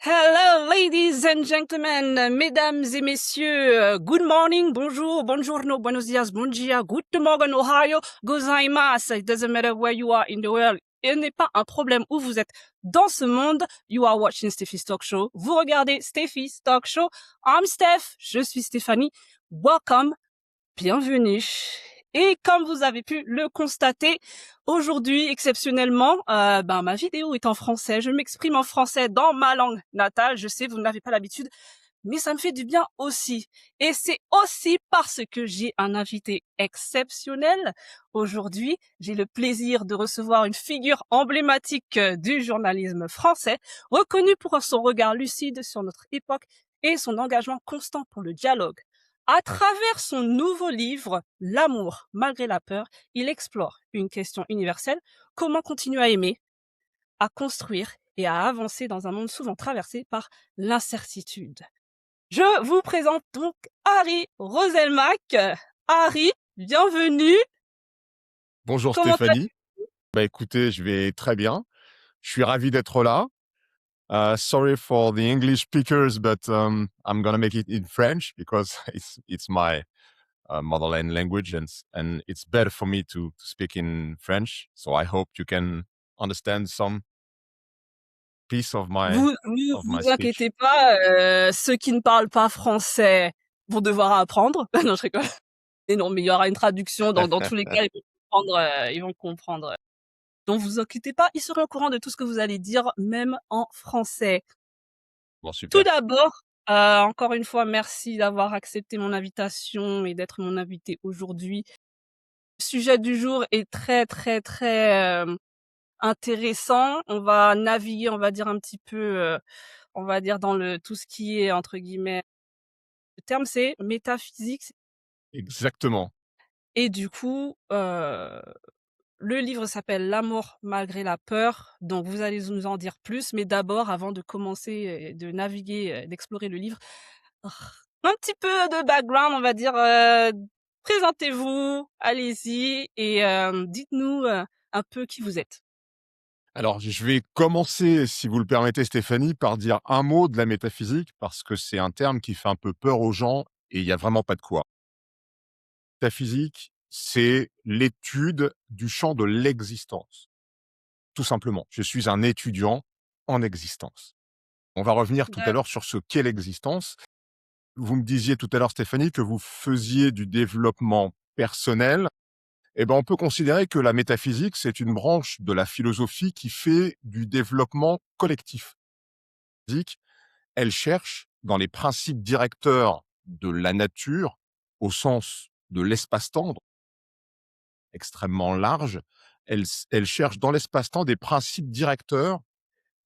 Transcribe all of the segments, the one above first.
Hello, ladies and gentlemen, mesdames et messieurs, good morning, bonjour, buongiorno, buenos dias, bon dia, guten Morgen, Ohio, gozaimasu. It doesn't matter where you are in the world. Il n'est pas un problème où vous êtes dans ce monde. You are watching Steffi's Talk Show. Vous regardez Steffi's Talk Show. I'm Steph, je suis Stéphanie. Welcome, bienvenue. Et comme vous avez pu le constater, aujourd'hui, exceptionnellement, ma vidéo est en français. Je m'exprime en français dans ma langue natale. Je sais, vous n'avez pas l'habitude, mais ça me fait du bien aussi. Et c'est aussi parce que j'ai un invité exceptionnel. Aujourd'hui, j'ai le plaisir de recevoir une figure emblématique du journalisme français, reconnue pour son regard lucide sur notre époque et son engagement constant pour le dialogue. À travers son nouveau livre, L'amour malgré la peur, il explore une question universelle, comment continuer à aimer, à construire et à avancer dans un monde souvent traversé par l'incertitude. Je vous présente donc Harry Roselmack. Harry, bienvenue. Bonjour Comment Stéphanie. Écoutez, je vais très bien. Je suis ravi d'être là. Sorry for the English speakers, but I'm gonna make it in French because it's my motherland language and it's better for me to speak in French. So I hope you can understand some piece of my vous speech. inquiétez pas, ceux qui ne parlent pas français vont devoir apprendre. Non, je rigole. Et non, mais il y aura une traduction dans tous les cas, ils vont comprendre. Donc vous inquiétez pas, ils seront au courant de tout ce que vous allez dire, même en français. Bon, Tout super. d'abord, encore une fois, merci d'avoir accepté mon invitation et d'être mon invité aujourd'hui. Le sujet du jour est très, très, très intéressant. On va naviguer, on va dire un petit peu, on va dire dans tout ce qui est entre guillemets. Le terme c'est métaphysique. Exactement. Et du coup, le livre s'appelle L'amour malgré la peur, donc vous allez nous en dire plus, mais d'abord, avant de commencer, de naviguer, d'explorer le livre, un petit peu de background, on va dire, présentez-vous, allez-y et dites-nous, un peu qui vous êtes. Alors, je vais commencer, si vous le permettez Stéphanie, par dire un mot de la métaphysique parce que c'est un terme qui fait un peu peur aux gens et il y a vraiment pas de quoi. Métaphysique, c'est l'étude du champ de l'existence. Tout simplement. Je suis un étudiant en existence. On va revenir tout à l'heure sur ce qu'est l'existence. Vous me disiez tout à l'heure, Stéphanie, que vous faisiez du développement personnel. On peut considérer que la métaphysique, c'est une branche de la philosophie qui fait du développement collectif. Elle cherche dans les principes directeurs de la nature, au sens de l'espace-temps, extrêmement large, elle cherche dans l'espace-temps des principes directeurs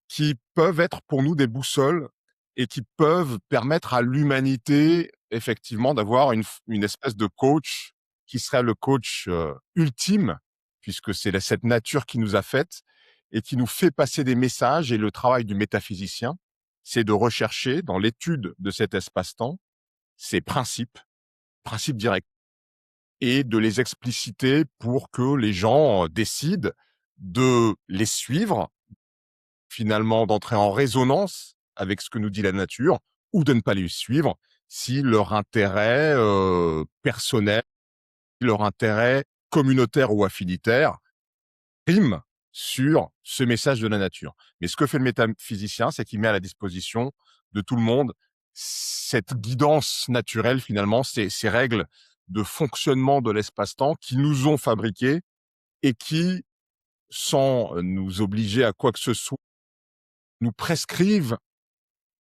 qui peuvent être pour nous des boussoles et qui peuvent permettre à l'humanité, effectivement, d'avoir une espèce de coach qui serait le coach ultime, puisque c'est cette nature qui nous a faites et qui nous fait passer des messages. Et le travail du métaphysicien, c'est de rechercher dans l'étude de cet espace-temps ces principes directs, et de les expliciter pour que les gens décident de les suivre, finalement d'entrer en résonance avec ce que nous dit la nature, ou de ne pas les suivre si leur intérêt personnel, leur intérêt communautaire ou affinitaire prime sur ce message de la nature. Mais ce que fait le métaphysicien, c'est qu'il met à la disposition de tout le monde cette guidance naturelle, finalement, ces règles de fonctionnement de l'espace-temps qui nous ont fabriqués et qui, sans nous obliger à quoi que ce soit, nous prescrivent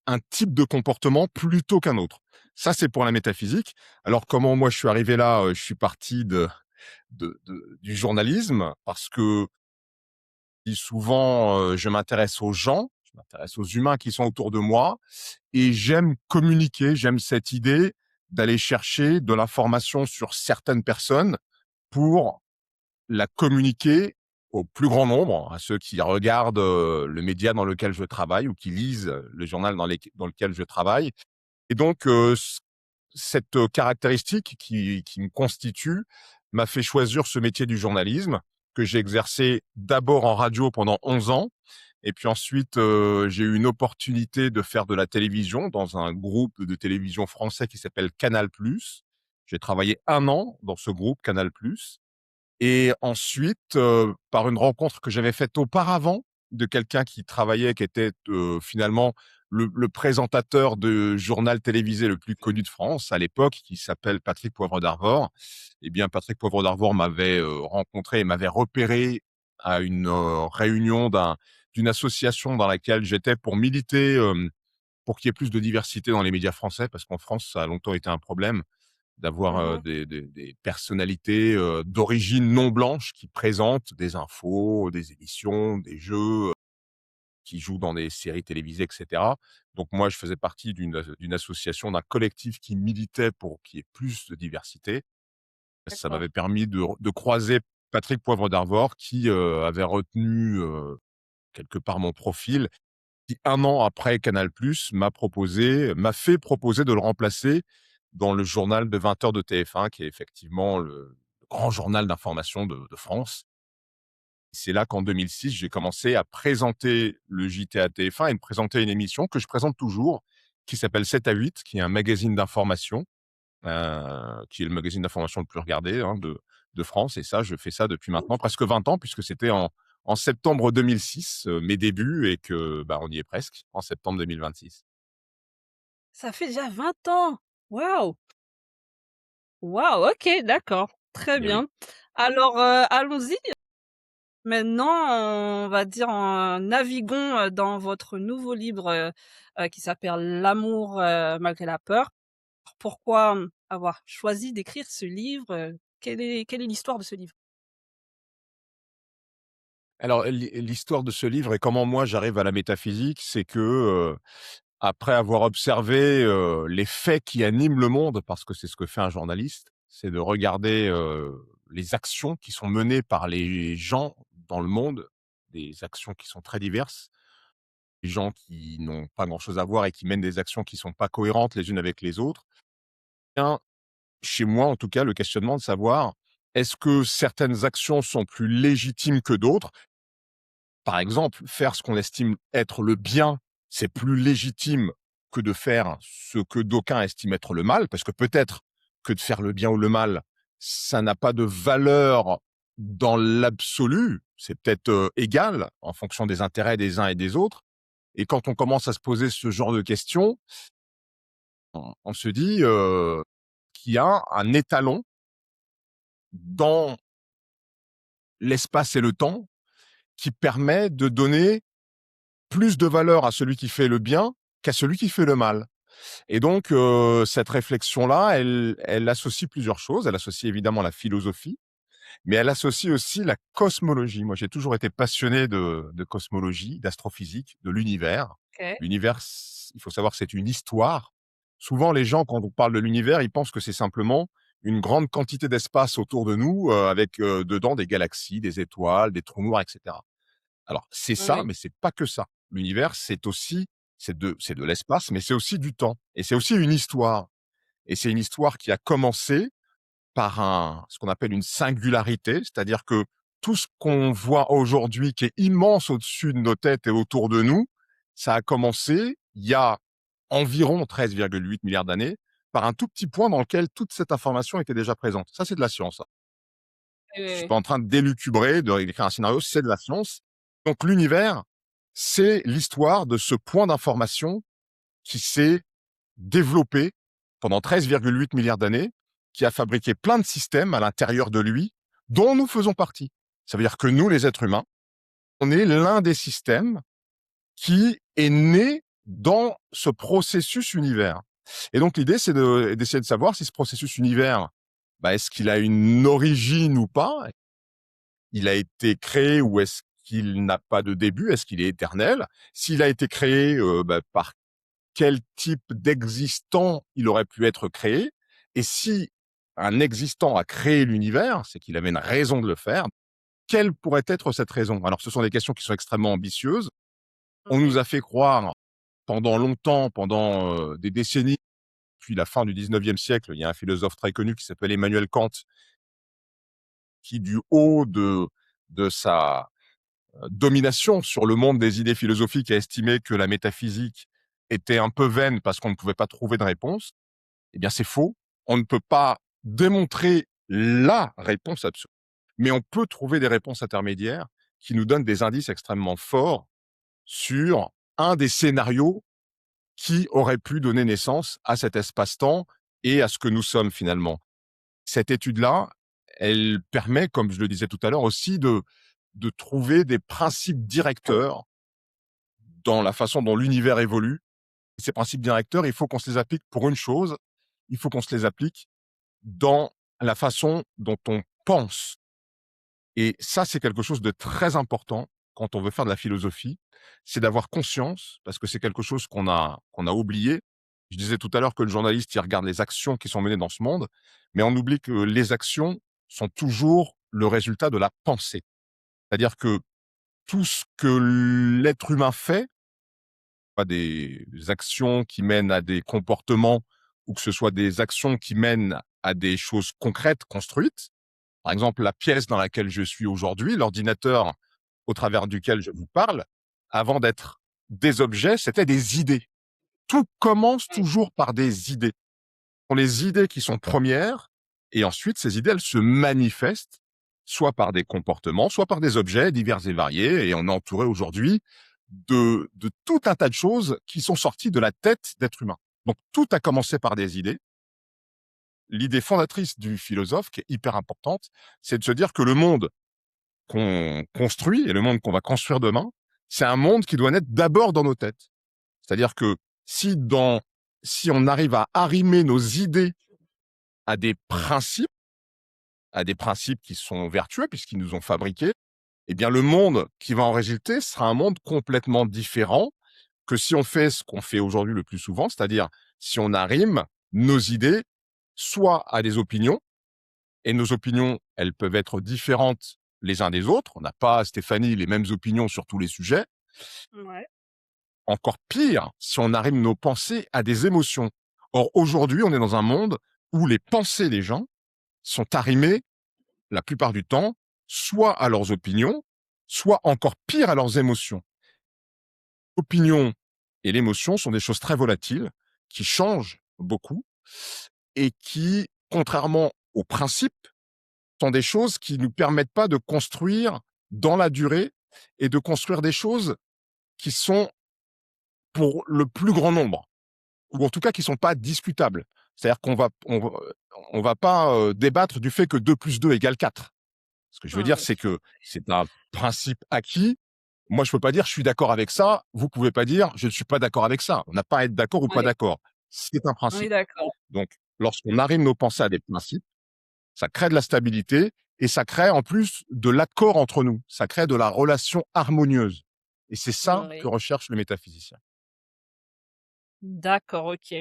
un type de comportement plutôt qu'un autre. Ça, c'est pour la métaphysique. Alors, comment moi je suis arrivé là? Je suis parti du journalisme parce que souvent, je m'intéresse aux gens, je m'intéresse aux humains qui sont autour de moi et j'aime communiquer, j'aime cette idée d'aller chercher de l'information sur certaines personnes pour la communiquer au plus grand nombre, à ceux qui regardent le média dans lequel je travaille ou qui lisent le journal dans lequel je travaille. Et donc, cette caractéristique qui me constitue m'a fait choisir ce métier du journalisme que j'ai exercé d'abord en radio pendant 11 ans Et puis ensuite, j'ai eu une opportunité de faire de la télévision dans un groupe de télévision français qui s'appelle Canal+. J'ai travaillé 1 an dans ce groupe Canal+. Et ensuite, par une rencontre que j'avais faite auparavant de quelqu'un qui travaillait, qui était, finalement le présentateur de journal télévisé le plus connu de France à l'époque, qui s'appelle Patrick Poivre d'Arvor. Eh bien, Patrick Poivre d'Arvor m'avait, rencontré et m'avait repéré à une, réunion d'une association dans laquelle j'étais pour militer, pour qu'il y ait plus de diversité dans les médias français, parce qu'en France, ça a longtemps été un problème d'avoir, Mhm. des personnalités, d'origine non blanche qui présentent des infos, des émissions, des jeux, qui jouent dans des séries télévisées et cetera. Donc moi, je faisais partie d'une association, d'un collectif qui militait pour qu'il y ait plus de diversité. Ça D'accord. m'avait permis de croiser Patrick Poivre d'Arvor qui, avait retenu, quelque part mon profil, qui 1 an après Canal+ m'a fait proposer de le remplacer dans le journal de 20 heures de TF1, qui est effectivement le grand journal d'information de France. C'est là qu'en 2006, j'ai commencé à présenter le JT à TF1 et de présenter une émission que je présente toujours, qui s'appelle 7 à 8, qui est un magazine d'information, qui est le magazine d'information le plus regardé, hein, de France. Et ça, je fais ça depuis maintenant presque 20 ans, puisque c'était en septembre 2006, mes débuts, et que, bah, on y est presque, en septembre 2026. Ça fait déjà 20 ans. Waouh! Waouh, OK, d'accord. Très Eh oui. bien. Alors, allons-y. Maintenant, on va dire, naviguons, dans votre nouveau livre, qui s'appelle «L'amour, malgré la peur». Pourquoi, avoir choisi d'écrire ce livre? Quelle est l'histoire de ce livre? Alors l'histoire de ce livre et comment moi j'arrive à la métaphysique, c'est que, après avoir observé, les faits qui animent le monde, parce que c'est ce que fait un journaliste, c'est de regarder, les actions qui sont menées par les gens dans le monde, des actions qui sont très diverses, des gens qui n'ont pas grand-chose à voir et qui mènent des actions qui sont pas cohérentes les unes avec les autres. Bien, chez moi en tout cas, le questionnement de savoir, est-ce que certaines actions sont plus légitimes que d'autres? Par exemple, faire ce qu'on estime être le bien, c'est plus légitime que de faire ce que d'aucuns estiment être le mal, parce que peut-être que de faire le bien ou le mal, ça n'a pas de valeur dans l'absolu, c'est peut-être, égal en fonction des intérêts des uns et des autres. Et quand on commence à se poser ce genre de questions, on se dit, qu'il y a un étalon dans l'espace et le temps qui permet de donner plus de valeur à celui qui fait le bien qu'à celui qui fait le mal. Et donc, cette réflexion-là, elle associe plusieurs choses. Elle associe évidemment la philosophie, mais elle associe aussi la cosmologie. Moi, j'ai toujours été passionné de cosmologie, d'astrophysique, de l'univers. OK. L'univers, il faut savoir que c'est une histoire. Souvent, les gens, quand on parle de l'univers, ils pensent que c'est simplement une grande quantité d'espace autour de nous, avec, dedans des galaxies, des étoiles, des trous noirs, et cetera. Alors, c'est Oui, ça, oui. mais c'est pas que ça. L'univers, c'est aussi c'est de l'espace, mais c'est aussi du temps et c'est aussi une histoire, et c'est une histoire qui a commencé par ce qu'on appelle une singularité, c'est-à-dire que tout ce qu'on voit aujourd'hui qui est immense au-dessus de nos têtes et autour de nous, ça a commencé il y a environ 13,8 milliards d'années par un tout petit point dans lequel toute cette information était déjà présente. Ça, c'est de la science, hein. Oui, Je oui, suis oui. pas en train d'élucubrer, d'écrire un scénario, c'est de la science. Donc l'univers, c'est l'histoire de ce point d'information qui s'est développé pendant 13,8 milliards d'années, qui a fabriqué plein de systèmes à l'intérieur de lui, dont nous faisons partie. Ça veut dire que nous, les êtres humains, on est l'un des systèmes qui est né dans ce processus univers. Et donc l'idée, c'est d'essayer de savoir si ce processus univers, bah, est-ce qu'il a une origine ou pas? Il a été créé ou est-ce qu'il n'a pas de début? Est-ce qu'il est éternel? S'il a été créé, bah, par quel type d'existant il aurait pu être créé? Et si un existant a créé l'univers, c'est qu'il avait une raison de le faire. Quelle pourrait être cette raison? Alors, ce sont des questions qui sont extrêmement ambitieuses. On nous Oui. a fait croire pendant longtemps, pendant, des décennies, depuis la fin du 19e siècle, il y a un philosophe très connu qui s'appelle Emmanuel Kant, qui du haut de sa domination sur le monde des idées philosophiques a estimé que la métaphysique était un peu vaine parce qu'on ne pouvait pas trouver de réponse, eh bien c'est faux. On ne peut pas démontrer la réponse absolue, mais on peut trouver des réponses intermédiaires qui nous donnent des indices extrêmement forts sur un des scénarios qui aurait pu donner naissance à cet espace-temps et à ce que nous sommes finalement. Cette étude-là, elle permet, comme je le disais tout à l'heure, aussi de trouver des principes directeurs dans la façon dont l'univers évolue. Ces principes directeurs, il faut qu'on se les applique pour une chose, il faut qu'on se les applique dans la façon dont on pense. Et ça, c'est quelque chose de très important quand on veut faire de la philosophie, c'est d'avoir conscience, parce que c'est quelque chose qu'on a oublié. Je disais tout à l'heure que le journaliste, il regarde les actions qui sont menées dans ce monde, mais on oublie que les actions sont toujours le résultat de la pensée. C'est-à-dire que tout ce que l'être humain fait, pas des actions qui mènent à des comportements ou que ce soit des actions qui mènent à des choses concrètes, construites. Par exemple, la pièce dans laquelle je suis aujourd'hui, l'ordinateur au travers duquel je vous parle, avant d'être des objets, c'était des idées. Tout commence toujours par des idées. Ce sont les idées qui sont premières, et ensuite, ces idées, elles se manifestent, soit par des comportements, soit par des objets divers et variés, et on est entouré aujourd'hui de tout un tas de choses qui sont sorties de la tête d'êtres humains. Donc, tout a commencé par des idées. L'idée fondatrice du philosophe, qui est hyper importante, c'est de se dire que le monde qu'on construit et le monde qu'on va construire demain, c'est un monde qui doit naître d'abord dans nos têtes. C'est-à-dire que si on arrive à arrimer nos idées à des principes qui sont vertueux puisqu'ils nous ont fabriqués, eh bien le monde qui va en résulter sera un monde complètement différent que si on fait ce qu'on fait aujourd'hui le plus souvent, c'est-à-dire si on arrime nos idées soit à des opinions, et nos opinions, elles peuvent être différentes les uns des autres. On n'a pas, Stéphanie, les mêmes opinions sur tous les sujets. Ouais. Encore pire, si on arrime nos pensées à des émotions. Or, aujourd'hui, on est dans un monde où les pensées des gens sont arrimées, la plupart du temps, soit à leurs opinions, soit encore pire à leurs émotions. L'opinion et l'émotion sont des choses très volatiles, qui changent beaucoup, et qui, contrairement aux principes, sont des choses qui ne nous permettent pas de construire dans la durée et de construire des choses qui sont pour le plus grand nombre, ou en tout cas qui sont pas discutables. C'est-à-dire on va pas débattre du fait que 2 plus 2 égale 4. Ce que je veux dire, Ouais. c'est que c'est un principe acquis. Moi, je peux pas dire je suis d'accord avec ça. Vous pouvez pas dire je ne suis pas d'accord avec ça. On n'a pas à être d'accord ou pas Ouais. d'accord. C'est un On est principe. d'accord. Donc, lorsqu'on arrive nos pensées à des principes, ça crée de la stabilité et ça crée en plus de l'accord entre nous. Ça crée de la relation harmonieuse. Et c'est ça que Oui. recherche le métaphysicien. D'accord, OK.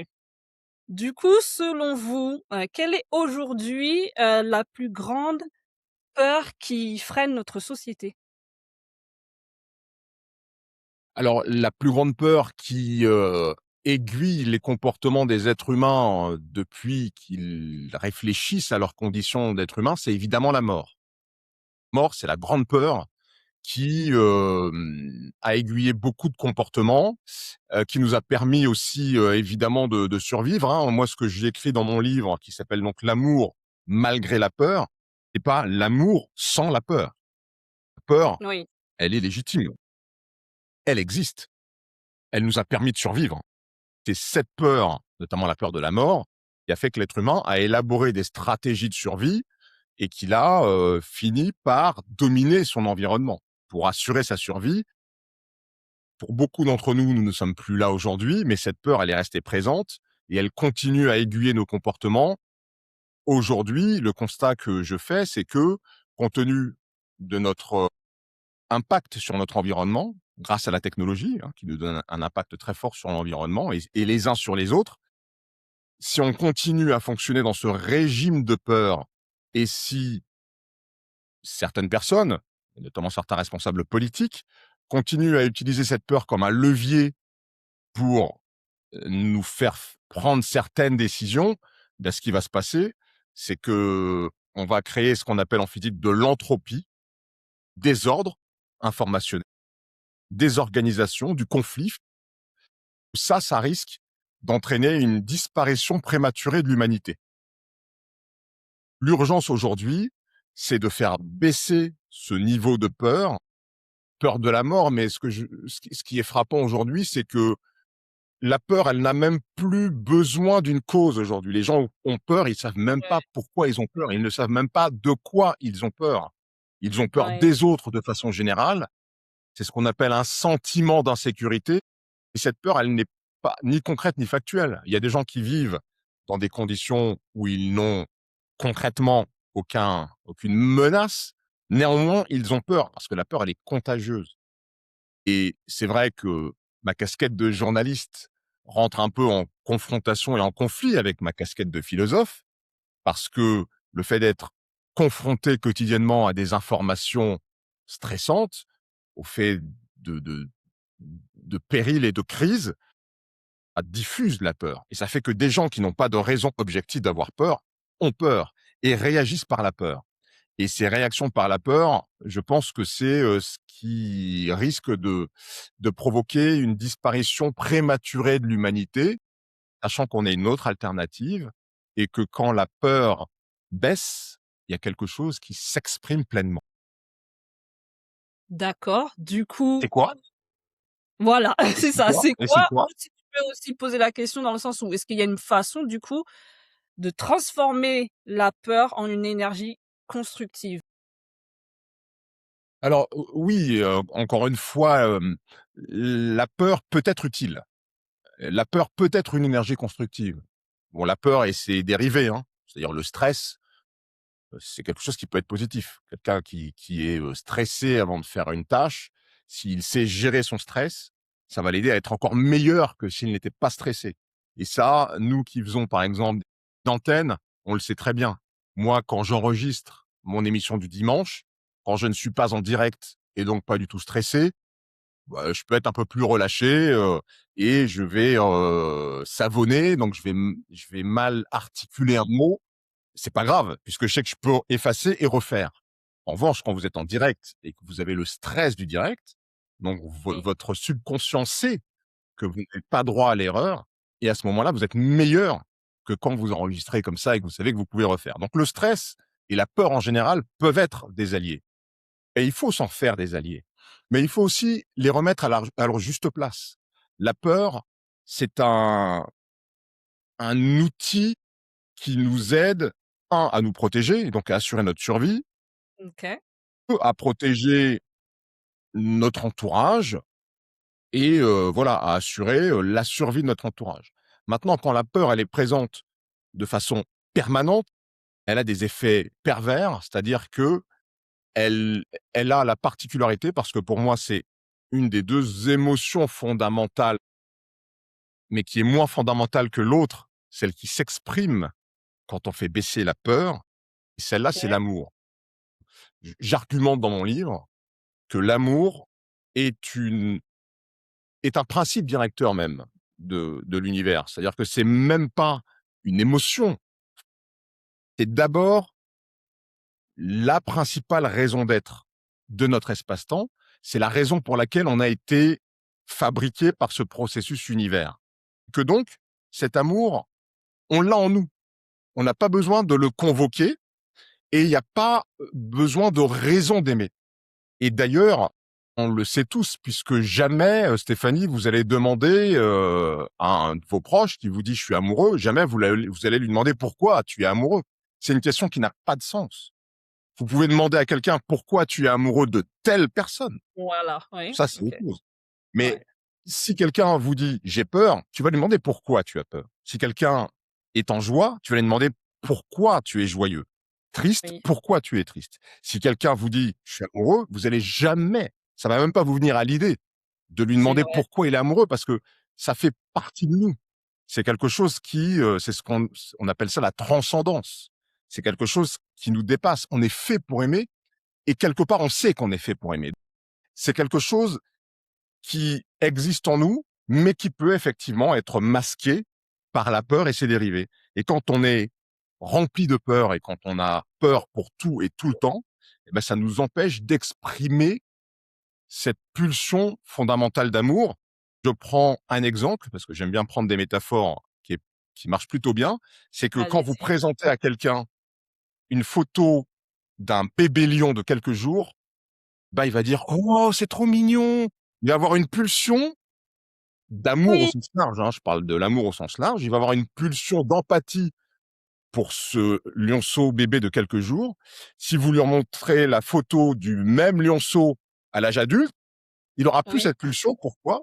Du coup, selon vous, quelle est aujourd'hui, la plus grande peur qui freine notre société? Alors, la plus grande peur qui aiguille les comportements des êtres humains depuis qu'ils réfléchissent à leurs conditions d'être humain, c'est évidemment la mort. Mort, c'est la grande peur qui a aiguillé beaucoup de comportements, qui nous a permis aussi évidemment de survivre, hein. Moi, ce que j'ai écrit dans mon livre, qui s'appelle donc «L'amour malgré la peur», c'est pas l'amour sans la peur. La peur, Oui. elle est légitime, elle existe, elle nous a permis de survivre. C'est cette peur, notamment la peur de la mort, qui a fait que l'être humain a élaboré des stratégies de survie et qu'il a fini par dominer son environnement pour assurer sa survie. Pour beaucoup d'entre nous, nous ne sommes plus là aujourd'hui, mais cette peur, elle est restée présente et elle continue à aiguiller nos comportements. Aujourd'hui, le constat que je fais, c'est que, compte tenu de notre impact sur notre environnement, grâce à la technologie, hein, qui nous donne un impact très fort sur l'environnement et les uns sur les autres, si on continue à fonctionner dans ce régime de peur et si certaines personnes, notamment certains responsables politiques, continuent à utiliser cette peur comme un levier pour nous faire prendre certaines décisions, ben, ce qui va se passer, c'est que on va créer ce qu'on appelle en physique de l'entropie, désordre, informationnelle, des organisations, du conflit. Ça risque d'entraîner une disparition prématurée de l'humanité. L'urgence aujourd'hui, c'est de faire baisser ce niveau de peur de la mort, mais ce qui est frappant aujourd'hui, c'est que la peur, elle n'a même plus besoin d'une cause aujourd'hui. Les gens ont peur, ils savent même Ouais, pas pourquoi ils ont peur, ils ne savent même pas de quoi ils ont peur. Ils ont peur ouais, des autres de façon générale. C'est ce qu'on appelle un sentiment d'insécurité. Et cette peur, elle n'est pas ni concrète ni factuelle. Il y a des gens qui vivent dans des conditions où ils n'ont concrètement aucune menace. Néanmoins, ils ont peur parce que la peur, elle est contagieuse. Et c'est vrai que ma casquette de journaliste rentre un peu en confrontation et en conflit avec ma casquette de philosophe, parce que le fait d'être confronté quotidiennement à des informations stressantes, au fait de, de, de périls et de crises, ça diffuse la peur. Et ça fait que des gens qui n'ont pas de raison objective d'avoir peur ont peur et réagissent par la peur. Et ces réactions par la peur, je pense que c'est ce qui risque de provoquer une disparition prématurée de l'humanité, sachant qu'on a une autre alternative et que quand la peur baisse, il y a quelque chose qui s'exprime pleinement. d'accord. Du coup, C'est quoi? voilà, Et c'est c'est ça. quoi? C'est Et c'est quoi? Ou quoi? si tu peux aussi poser la question dans le sens où est-ce qu'il y a une façon, du coup, de transformer la peur en une énergie constructive? Alors oui, encore une fois, la peur peut être utile. La peur peut être une énergie constructive. Bon, la peur et ses dérivés, hein, c'est-à-dire le stress, c'est quelque chose qui peut être positif. Quelqu'un qui est, stressé avant de faire une tâche, s'il sait gérer son stress, ça va l'aider à être encore meilleur que s'il n'était pas stressé. Et ça, nous qui faisons, par exemple, d'antennes, on le sait très bien. Moi, quand j'enregistre mon émission du dimanche, quand je ne suis pas en direct et donc pas du tout stressé, bah, je peux être un peu plus relâché, et je vais, savonner, donc je vais mal articuler un mot. C'est pas grave, puisque je sais que je peux effacer et refaire. En revanche, quand vous êtes en direct et que vous avez le stress du direct, donc Oui. votre subconscient sait que vous n'avez pas droit à l'erreur et à ce moment-là, vous êtes meilleur que quand vous enregistrez comme ça et que vous savez que vous pouvez refaire. Donc le stress et la peur en général peuvent être des alliés et il faut s'en faire des alliés. Mais il faut aussi les remettre à leur juste place. La peur, c'est un outil qui nous aide, à nous protéger et donc à assurer notre survie, OK. à protéger notre entourage et voilà, à assurer, la survie de notre entourage. Maintenant, quand la peur, elle est présente de façon permanente, elle a des effets pervers, c'est-à-dire qu'elle elle a la particularité, parce que pour moi, c'est une des 2 émotions fondamentales, mais qui est moins fondamentale que l'autre, celle qui s'exprime quand on fait baisser la peur, et celle-là, c'est OK. l'amour. J'argumente dans mon livre que l'amour est une est un principe directeur même de l'univers. C'est-à-dire que c'est même pas une émotion, c'est d'abord la principale raison d'être de notre espace-temps. C'est la raison pour laquelle on a été fabriqué par ce processus univers. Que donc, cet amour, on l'a en nous. On n'a pas besoin de le convoquer et il n'y a pas besoin de raison d'aimer. Et d'ailleurs, on le sait tous, puisque jamais, Stéphanie, vous allez demander à un de vos proches qui vous dit je suis amoureux, jamais vous allez lui demander pourquoi tu es amoureux. C'est une question qui n'a pas de sens. Vous pouvez demander à quelqu'un pourquoi tu es amoureux de telle personne. Voilà, oui, Ça, c'est OK. autre chose. Mais Ouais, si quelqu'un vous dit j'ai peur, tu vas lui demander pourquoi tu as peur. Si quelqu'un est en joie, tu vas lui demander pourquoi tu es joyeux. Triste, oui, pourquoi tu es triste. Si quelqu'un vous dit je suis amoureux, vous allez jamais, ça va même pas vous venir à l'idée de lui c'est demander vrai. pourquoi il est amoureux, parce que ça fait partie de nous. C'est quelque chose qui, c'est ce on appelle ça la transcendance. C'est quelque chose qui nous dépasse. On est fait pour aimer et quelque part on sait qu'on est fait pour aimer. C'est quelque chose qui existe en nous, mais qui peut effectivement être masqué par la peur et ses dérivés. Et quand on est rempli de peur et quand on a peur pour tout et tout le temps, eh ben, ça nous empêche d'exprimer cette pulsion fondamentale d'amour. Je prends un exemple, parce que j'aime bien prendre des métaphores qui marchent plutôt bien. C'est que quand vous Allez-y. présentez à quelqu'un une photo d'un bébé lion de quelques jours, bah, il va dire: «Oh, c'est trop mignon!» Il va avoir une pulsion d'amour au Oui, sens large, hein, je parle de l'amour au sens large. Il va avoir une pulsion d'empathie pour ce lionceau bébé de quelques jours. Si vous lui montrez la photo du même lionceau à l'âge adulte, il aura plus oui. cette pulsion. Pourquoi?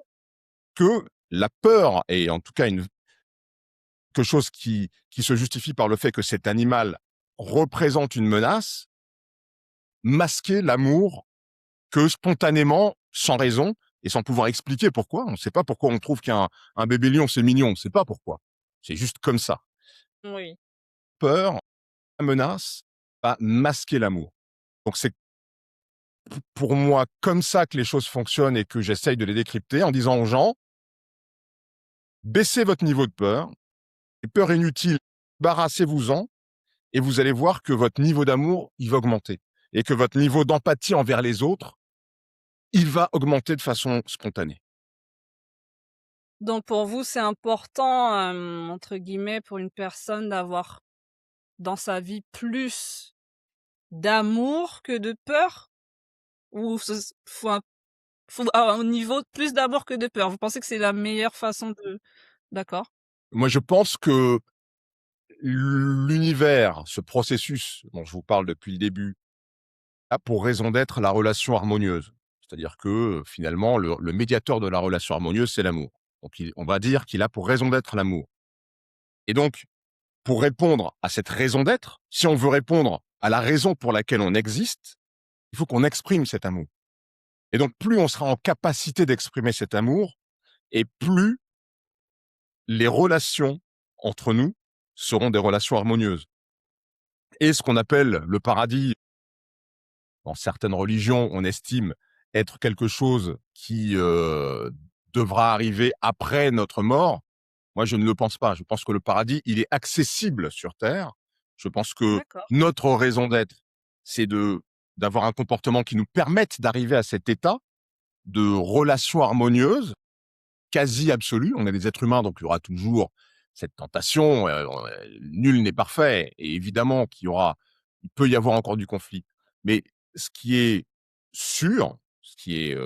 Que la peur, et en tout cas quelque chose qui se justifie par le fait que cet animal représente une menace, masquer l'amour que spontanément, sans raison et sans pouvoir expliquer pourquoi. On ne sait pas pourquoi on trouve qu'un bébé lion, c'est mignon. On ne sait pas pourquoi. C'est juste comme ça. Oui. Peur, la menace, va masquer l'amour. Donc c'est pour moi comme ça que les choses fonctionnent et que j'essaye de les décrypter en disant aux gens: baissez votre niveau de peur, les peurs inutiles, débarrassez-vous-en, et vous allez voir que votre niveau d'amour, il va augmenter. Et que votre niveau d'empathie envers les autres, il va augmenter de façon spontanée. Donc pour vous, c'est important, entre guillemets, pour une personne d'avoir dans sa vie plus d'amour que de peur? Ou ce faut avoir un niveau plus d'amour que de peur? Vous pensez que c'est la meilleure façon de d'accord. Moi, je pense que l'univers, ce processus dont je vous parle depuis le début, a pour raison d'être la relation harmonieuse. C'est-à-dire que finalement, le médiateur de la relation harmonieuse, c'est l'amour. Donc on va dire qu'il a pour raison d'être l'amour. Et donc, pour répondre à cette raison d'être, si on veut répondre à la raison pour laquelle on existe, il faut qu'on exprime cet amour. Et donc, plus on sera en capacité d'exprimer cet amour, et plus les relations entre nous seront des relations harmonieuses. Et ce qu'on appelle le paradis, dans certaines religions, on estime être quelque chose qui devra arriver après notre mort. Moi, je ne le pense pas. Je pense que le paradis, il est accessible sur Terre. Je pense que D'accord. notre raison d'être, c'est d'avoir un comportement qui nous permette d'arriver à cet état de relation harmonieuse, quasi absolue. On est des êtres humains, donc il y aura toujours cette tentation. Nul n'est parfait. Et évidemment il peut y avoir encore du conflit. Mais ce qui est sûr, ce qui est,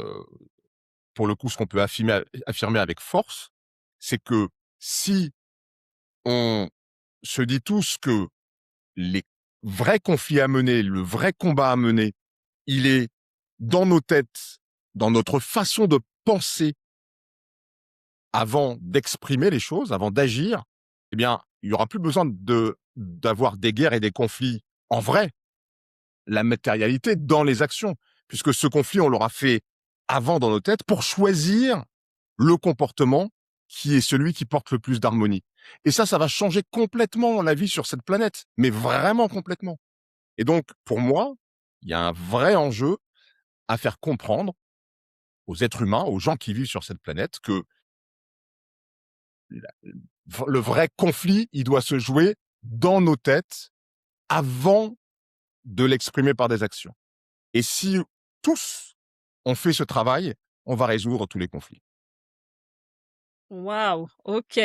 pour le coup, ce qu'on peut affirmer avec force, c'est que si on se dit tous que les vrais conflits à mener, le vrai combat à mener, il est dans nos têtes, dans notre façon de penser avant d'exprimer les choses, avant d'agir, eh bien, il n'y aura plus besoin d'avoir des guerres et des conflits en vrai, la matérialité dans les actions, puisque ce conflit, on l'aura fait avant dans nos têtes pour choisir le comportement qui est celui qui porte le plus d'harmonie. Et ça va changer complètement la vie sur cette planète, mais vraiment complètement. Et donc, pour moi, il y a un vrai enjeu à faire comprendre aux êtres humains, aux gens qui vivent sur cette planète, que le vrai conflit, il doit se jouer dans nos têtes avant de l'exprimer par des actions. Et si tous on fait ce travail, on va résoudre tous les conflits. Waouh, OK.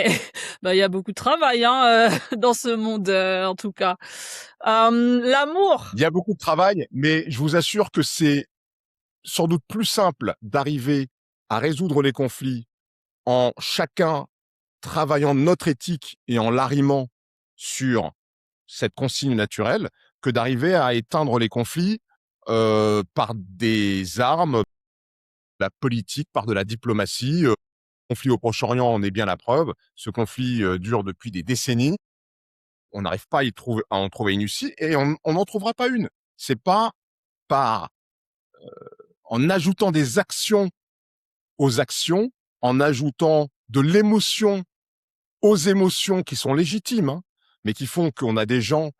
Bah, il y a beaucoup de travail, hein, dans ce monde, en tout cas. L'amour Il y a beaucoup de travail, mais je vous assure que c'est sans doute plus simple d'arriver à résoudre les conflits en chacun travaillant notre éthique et en l'arrimant sur cette consigne naturelle, que d'arriver à éteindre les conflits par des armes, la politique, par de la diplomatie. Le conflit au Proche-Orient en est bien la preuve. Ce conflit dure depuis des décennies. On n'arrive pas à en trouver une issue, et on n'en trouvera pas une. C'est pas par en ajoutant des actions aux actions, en ajoutant de l'émotion aux émotions qui sont légitimes, hein, mais qui font qu'on a des gens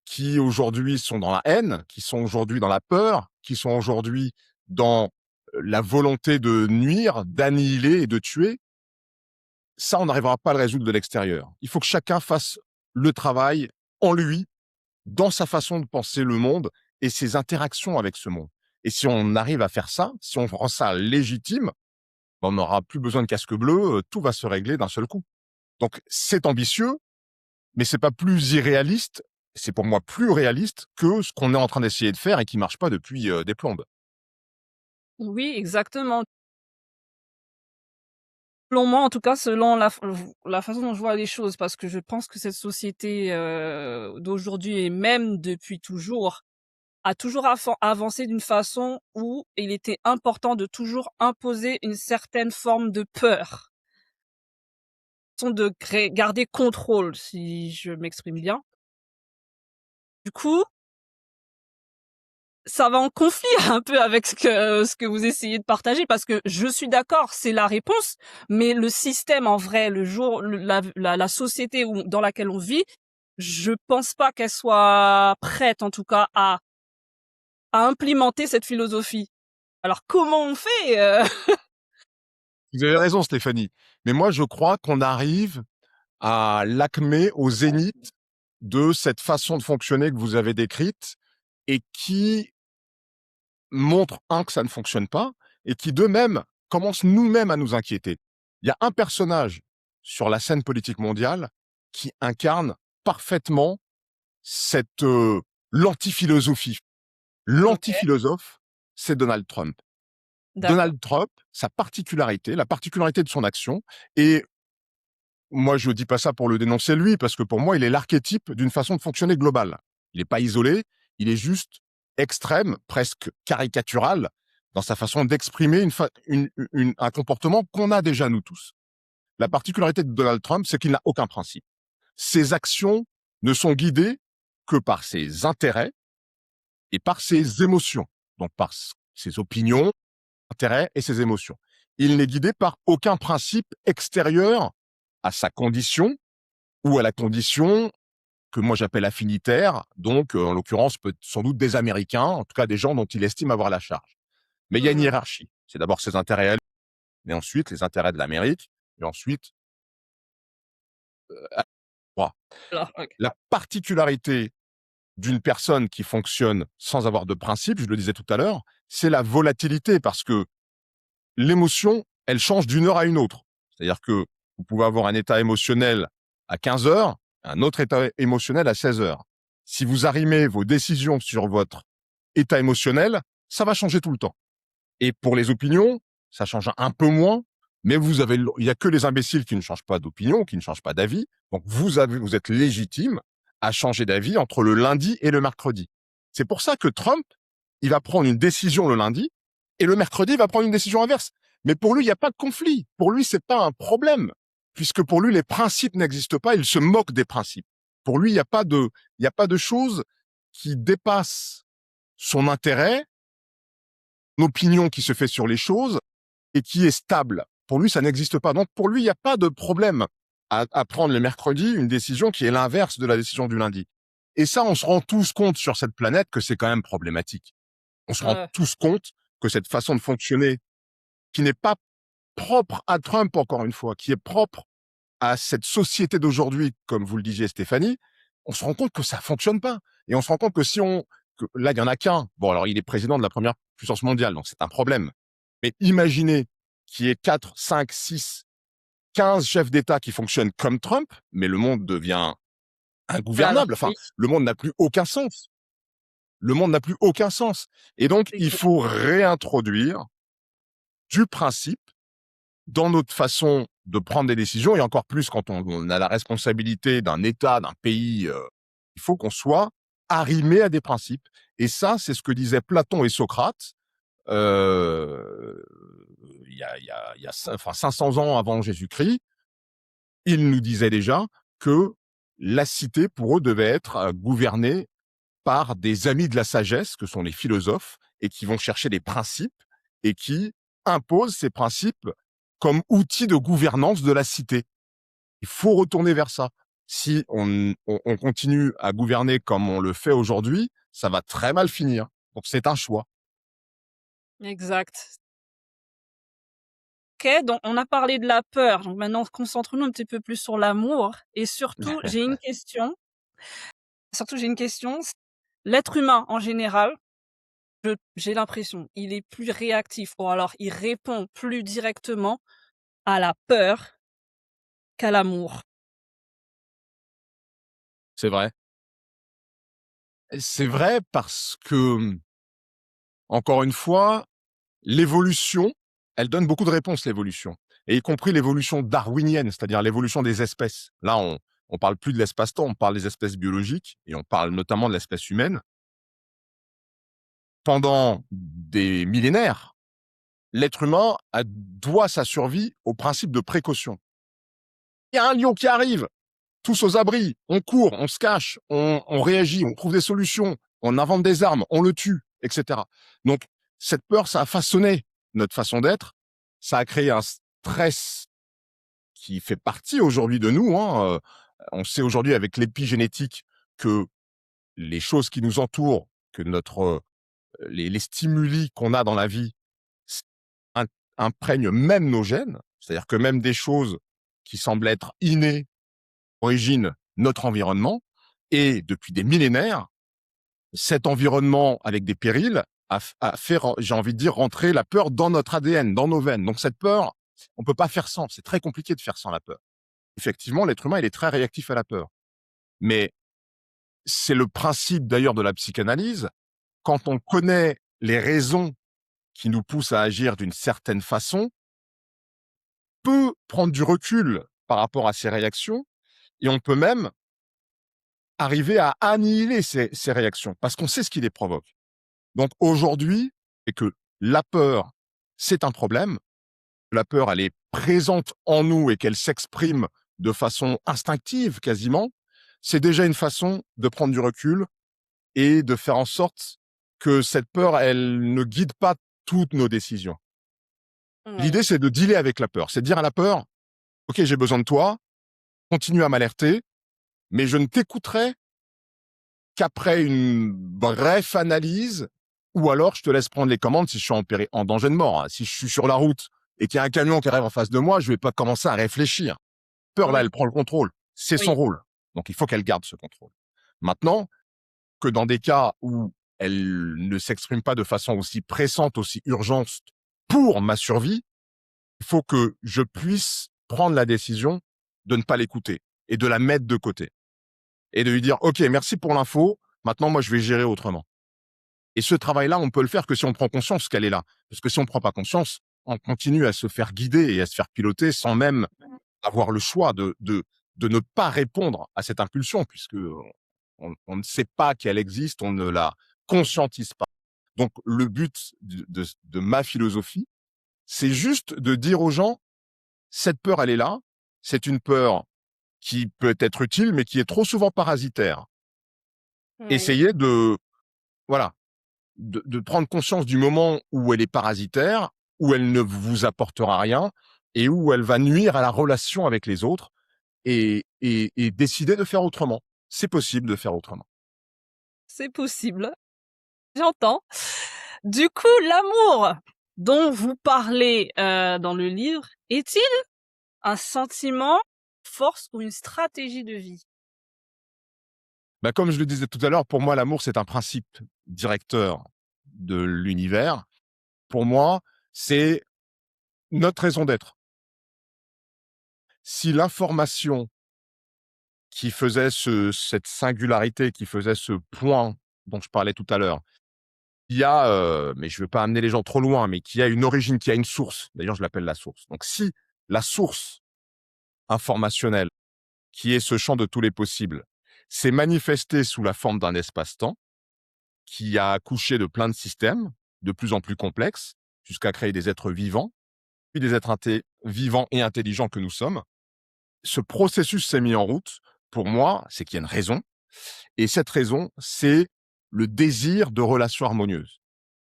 qui aujourd'hui sont dans la haine, qui sont aujourd'hui dans la peur, qui sont aujourd'hui dans la volonté de nuire, d'annihiler et de tuer. Ça, on n'arrivera pas à le résoudre de l'extérieur. Il faut que chacun fasse le travail en lui, dans sa façon de penser le monde et ses interactions avec ce monde. Et si on arrive à faire ça, si on rend ça légitime, ben, on n'aura plus besoin de casque bleu, tout va se régler d'un seul coup. Donc c'est ambitieux, mais c'est pas plus irréaliste, c'est pour moi plus réaliste que ce qu'on est en train d'essayer de faire et qui marche pas depuis des plombes. Oui, exactement. Selon moi, en tout cas, selon la façon dont je vois les choses, parce que je pense que cette société d'aujourd'hui et même depuis toujours a toujours avancé d'une façon où il était important de toujours imposer une certaine forme de peur, façon de garder contrôle, si je m'exprime bien. Du coup, ça va en conflit un peu avec ce que vous essayez de partager, parce que je suis d'accord, c'est la réponse, mais le système en vrai, la société dans laquelle on vit, je pense pas qu'elle soit prête en tout cas à implémenter cette philosophie. Alors comment on fait Vous avez raison, Stéphanie. Mais moi, je crois qu'on arrive à l'acmé, au zénith de cette façon de fonctionner que vous avez décrite et qui montre, que ça ne fonctionne pas et qui, de même, commence nous-mêmes à nous inquiéter. Il y a un personnage sur la scène politique mondiale qui incarne parfaitement cette l'antiphilosophie. OK, L'antiphilosophe, c'est Donald Trump. d'accord. Donald Trump, sa particularité, la particularité de son action, et moi je dis pas ça pour le dénoncer lui, parce que pour moi il est l'archétype d'une façon de fonctionner globale. Il n'est pas isolé, il est juste extrême, presque caricatural, dans sa façon d'exprimer un comportement qu'on a déjà nous tous. La particularité de Donald Trump, c'est qu'il n'a aucun principe. Ses actions ne sont guidées que par ses intérêts et par ses émotions, donc par ses opinions, intérêts et ses émotions. Il n'est guidé par aucun principe extérieur à sa condition ou à la condition que moi j'appelle affinitaire, donc en l'occurrence peut sans doute des Américains, en tout cas des gens dont il estime avoir la charge. Mais il y a une Mmh. hiérarchie. C'est d'abord ses intérêts à lui, mais ensuite les intérêts de l'Amérique, et ensuite à moi. Alors, OK. La particularité d'une personne qui fonctionne sans avoir de principe, je le disais tout à l'heure, c'est la volatilité, parce que l'émotion, elle change d'une heure à une autre. C'est-à-dire que vous pouvez avoir un état émotionnel à 15 heures, un autre état émotionnel à 16 heures. Si vous arrimez vos décisions sur votre état émotionnel, ça va changer tout le temps. Et pour les opinions, ça change un peu moins, mais il y a que les imbéciles qui ne changent pas d'opinion, qui ne changent pas d'avis. Donc vous êtes légitime à changer d'avis entre le lundi et le mercredi. C'est pour ça que Trump, il va prendre une décision le lundi et le mercredi, il va prendre une décision inverse. Mais pour lui, il n'y a pas de conflit. Pour lui, c'est pas un problème, puisque pour lui, les principes n'existent pas. Il se moque des principes. Pour lui, il n'y a pas de choses qui dépassent son intérêt, une opinion qui se fait sur les choses et qui est stable. Pour lui, ça n'existe pas. Donc, pour lui, il n'y a pas de problème à prendre le mercredi une décision qui est l'inverse de la décision du lundi. Et ça, on se rend tous compte sur cette planète que c'est quand même problématique. On se rend Ouais. tous compte que cette façon de fonctionner, qui n'est pas propre à Trump, encore une fois, qui est propre à cette société d'aujourd'hui, comme vous le disiez, Stéphanie, on se rend compte que ça fonctionne pas. Et on se rend compte que là, il y en a qu'un. Bon, alors, il est président de la première puissance mondiale, donc c'est un problème. Mais imaginez qu'il y ait 4, 5, 6, 15 chefs d'État qui fonctionnent comme Trump, mais le monde devient Alors, ingouvernable. Enfin, oui, le monde n'a plus aucun sens. Le monde n'a plus aucun sens. Et donc, il exa faut réintroduire du principe dans notre façon de prendre des décisions, et encore plus quand on a la responsabilité d'un État, d'un pays, il faut qu'on soit arrimé à des principes. Et ça, c'est ce que disaient Platon et Socrate, il y a 500 ans avant Jésus-Christ. Ils nous disaient déjà que la cité, pour eux, devait être gouvernée par des amis de la sagesse, que sont les philosophes, et qui vont chercher des principes et qui imposent ces principes comme outil de gouvernance de la cité. Il faut retourner vers ça. Si on continue à gouverner comme on le fait aujourd'hui, ça va très mal finir. Donc c'est un choix. exact. OK, donc on a parlé de la peur, donc maintenant concentrons-nous un petit peu plus sur l'amour et surtout j'ai une question, l'être humain en général J'ai l'impression, il est plus réactif ou alors il répond plus directement à la peur qu'à l'amour. C'est vrai. C'est vrai parce que, encore une fois, l'évolution, elle donne beaucoup de réponses, l'évolution, et y compris l'évolution darwinienne, c'est-à-dire l'évolution des espèces. Là, on parle plus de l'espace-temps, on parle des espèces biologiques et on parle notamment de l'espèce humaine. Pendant des millénaires, l'être humain doit sa survie au principe de précaution. Il y a un lion qui arrive, tous aux abris, on court, on se cache, on réagit, on trouve des solutions, on invente des armes, on le tue, etc. Donc, cette peur, ça a façonné notre façon d'être, ça a créé un stress qui fait partie aujourd'hui de nous. On sait aujourd'hui avec l'épigénétique que les choses qui nous entourent, que les stimuli qu'on a dans la vie imprègnent même nos gènes, c'est-à-dire que même des choses qui semblent être innées, origine notre environnement, et depuis des millénaires, cet environnement avec des périls a fait, j'ai envie de dire, rentrer la peur dans notre ADN, dans nos veines. Donc cette peur, on peut pas faire sans. C'est très compliqué de faire sans la peur. Effectivement, l'être humain, il est très réactif à la peur. Mais c'est le principe d'ailleurs de la psychanalyse. Quand on connaît les raisons qui nous poussent à agir d'une certaine façon, peut prendre du recul par rapport à ces réactions, et on peut même arriver à annihiler ces réactions, parce qu'on sait ce qui les provoque. Donc aujourd'hui, et que la peur, c'est un problème, la peur, elle est présente en nous et qu'elle s'exprime de façon instinctive quasiment, c'est déjà une façon de prendre du recul et de faire en sorte que cette peur, elle ne guide pas toutes nos décisions. Ouais. L'idée, c'est de dealer avec la peur. C'est de dire à la peur, OK, j'ai besoin de toi, continue à m'alerter, mais je ne t'écouterai qu'après une brève analyse, ou alors je te laisse prendre les commandes si je suis en danger de mort. Si je suis sur la route et qu'il y a un camion qui arrive en face de moi, je vais pas commencer à réfléchir. Peur, là, elle Oui, prend le contrôle. C'est son oui, rôle. Donc, il faut qu'elle garde ce contrôle. Maintenant, que dans des cas où elle ne s'exprime pas de façon aussi pressante, aussi urgente pour ma survie, il faut que je puisse prendre la décision de ne pas l'écouter et de la mettre de côté et de lui dire, OK, merci pour l'info. Maintenant, moi, je vais gérer autrement. Et ce travail-là, on peut le faire que si on prend conscience qu'elle est là. Parce que si on prend pas conscience, on continue à se faire guider et à se faire piloter sans même avoir le choix de ne pas répondre à cette impulsion, puisque on ne sait pas qu'elle existe, on ne la conscientise pas. Donc, le but de ma philosophie, c'est juste de dire aux gens, cette peur, elle est là. C'est une peur qui peut être utile, mais qui est trop souvent parasitaire. oui. Essayez voilà, de prendre conscience du moment où elle est parasitaire, où elle ne vous apportera rien et où elle va nuire à la relation avec les autres, et décider de faire autrement. C'est possible de faire autrement. C'est possible, j'entends. Du coup, l'amour dont vous parlez, dans le livre, est-il un sentiment, force ou une stratégie de vie? Bah, comme je le disais tout à l'heure, pour moi, l'amour, c'est un principe directeur de l'univers. Pour moi, c'est notre raison d'être. Si l'information qui faisait cette singularité, qui faisait ce point dont je parlais tout à l'heure, il y a, mais je ne veux pas amener les gens trop loin, mais qui a une origine, qui a une source. D'ailleurs, je l'appelle la source. Donc, si la source informationnelle, qui est ce champ de tous les possibles, s'est manifestée sous la forme d'un espace-temps, qui a accouché de plein de systèmes, de plus en plus complexes, jusqu'à créer des êtres vivants, puis des êtres vivants et intelligents que nous sommes. Ce processus s'est mis en route. Pour moi, c'est qu'il y a une raison. Et cette raison, c'est le désir de relations harmonieuses.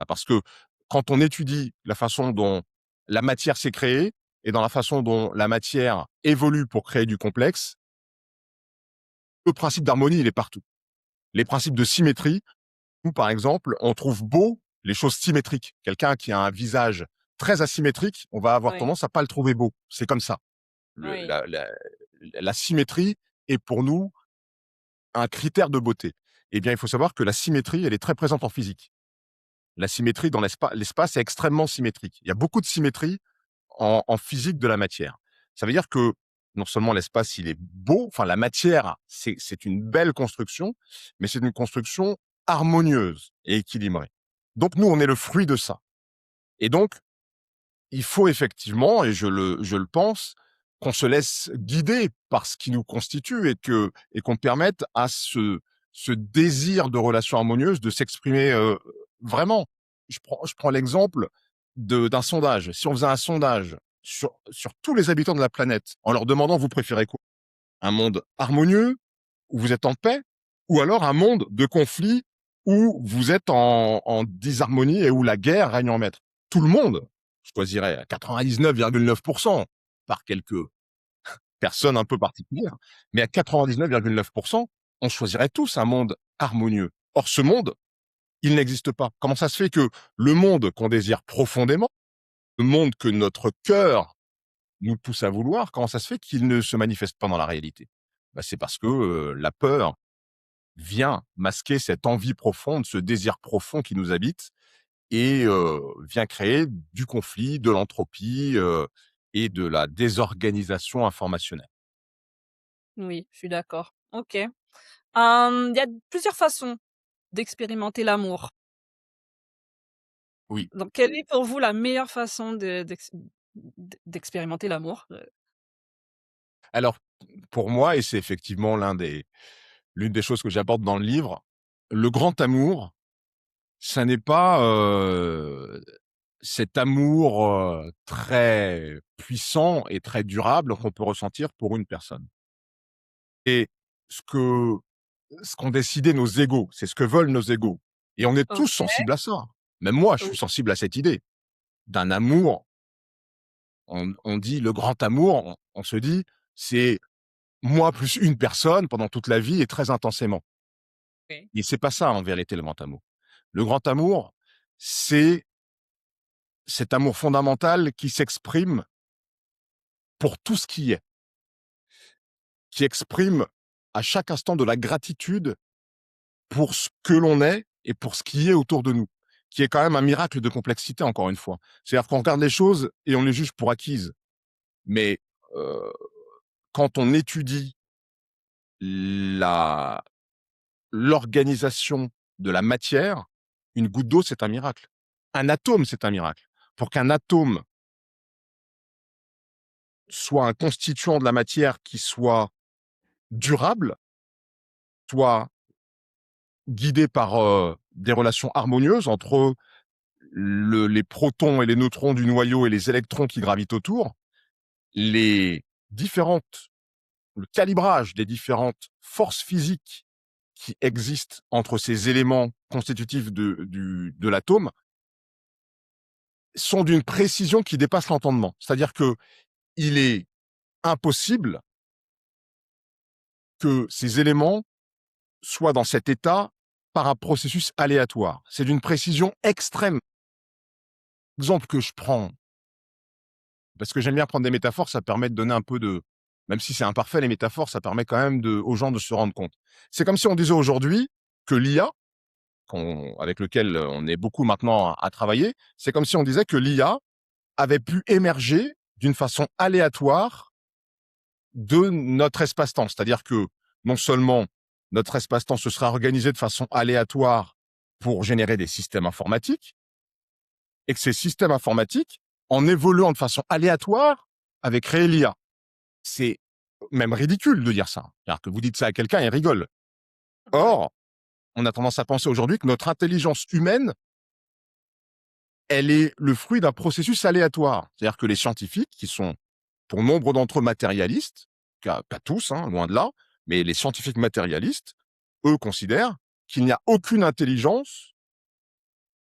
Parce que quand on étudie la façon dont la matière s'est créée et dans la façon dont la matière évolue pour créer du complexe, le principe d'harmonie, il est partout. Les principes de symétrie, nous, par exemple, on trouve beau les choses symétriques. Quelqu'un qui a un visage très asymétrique, on va avoir Oui, tendance à pas le trouver beau. C'est comme ça. Le- oui. la, la- la symétrie est pour nous un critère de beauté. Eh bien, il faut savoir que la symétrie, elle est très présente en physique. La symétrie dans l'espace est extrêmement symétrique. Il y a beaucoup de symétrie en physique de la matière. Ça veut dire que non seulement l'espace, il est beau, enfin la matière, c'est une belle construction, mais c'est une construction harmonieuse et équilibrée. Donc nous, on est le fruit de ça. Et donc, il faut effectivement, et je le pense, qu'on se laisse guider par ce qui nous constitue et qu'on permette à ce désir de relation harmonieuse de s'exprimer vraiment. Je prends l'exemple d'un sondage. Si on faisait un sondage sur tous les habitants de la planète en leur demandant vous préférez quoi? Un monde harmonieux où vous êtes en paix, ou alors un monde de conflit où vous êtes en disharmonie et où la guerre règne en maître. Tout le monde choisirait à 99,9%, par quelques personnes un peu particulières, mais à 99,9%, on choisirait tous un monde harmonieux. Or, ce monde, il n'existe pas. Comment ça se fait que le monde qu'on désire profondément, le monde que notre cœur nous pousse à vouloir, comment ça se fait qu'il ne se manifeste pas dans la réalité? C'est parce que la peur vient masquer cette envie profonde, ce désir profond qui nous habite et vient créer du conflit, de l'entropie et de la désorganisation informationnelle. Oui, je suis d'accord. OK. Il y a plusieurs façons d'expérimenter l'amour. Oui. Donc quelle est pour vous la meilleure façon d'expérimenter l'amour? Alors, pour moi, et c'est effectivement l'une des choses que j'aborde dans le livre, le grand amour, ça n'est pas cet amour très puissant et très durable qu'on peut ressentir pour une personne. Et ce que ce qu'ont décidé nos égos, c'est ce que veulent nos égos. Et on est tous OK, sensibles à ça. Même moi, je oui, suis sensible à cette idée d'un amour. On dit le grand amour, on se dit, c'est moi plus une personne pendant toute la vie et très intensément. oui. Et c'est pas ça en vérité le grand amour. Le grand amour, c'est cet amour fondamental qui s'exprime pour tout ce qui est, qui exprime à chaque instant de la gratitude pour ce que l'on est et pour ce qui est autour de nous, qui est quand même un miracle de complexité, encore une fois. C'est-à-dire qu'on regarde les choses et on les juge pour acquises. Mais quand on étudie la l'organisation de la matière, une goutte d'eau, c'est un miracle. Un atome, c'est un miracle. Pour qu'un atome soit un constituant de la matière qui soit durable, soit guidé par des relations harmonieuses entre les protons et les neutrons du noyau et les électrons qui gravitent autour, les différentes, le calibrage des différentes forces physiques qui existent entre ces éléments constitutifs de l'atome sont d'une précision qui dépasse l'entendement. C'est-à-dire que il est impossible que ces éléments soient dans cet état par un processus aléatoire. C'est d'une précision extrême. L'exemple que je prends, parce que j'aime bien prendre des métaphores, ça permet de donner un peu de, même si c'est imparfait, les métaphores, ça permet quand même aux gens de se rendre compte. C'est comme si on disait aujourd'hui que l'IA, avec lequel on est beaucoup maintenant à travailler, c'est comme si on disait que l'IA avait pu émerger d'une façon aléatoire de notre espace-temps. C'est-à-dire que non seulement notre espace-temps se sera organisé de façon aléatoire pour générer des systèmes informatiques, et que ces systèmes informatiques, en évoluant de façon aléatoire, avaient créé l'IA. C'est même ridicule de dire ça. C'est-à-dire que vous dites ça à quelqu'un et il rigole. Ouais. Or, on a tendance à penser aujourd'hui que notre intelligence humaine, elle est le fruit d'un processus aléatoire. C'est-à-dire que les scientifiques, qui sont pour nombre d'entre eux matérialistes, pas tous, hein, loin de là, mais les scientifiques matérialistes, eux considèrent qu'il n'y a aucune intelligence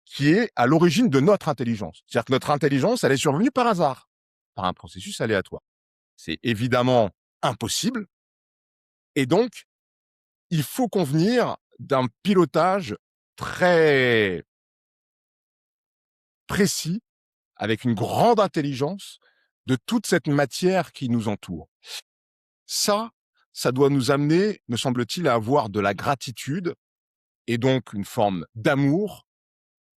qui est à l'origine de notre intelligence. C'est-à-dire que notre intelligence, elle est survenue par hasard, par un processus aléatoire. C'est évidemment impossible. Et donc, il faut convenir d'un pilotage très précis, avec une grande intelligence de toute cette matière qui nous entoure. Ça doit nous amener, me semble-t-il, à avoir de la gratitude et donc une forme d'amour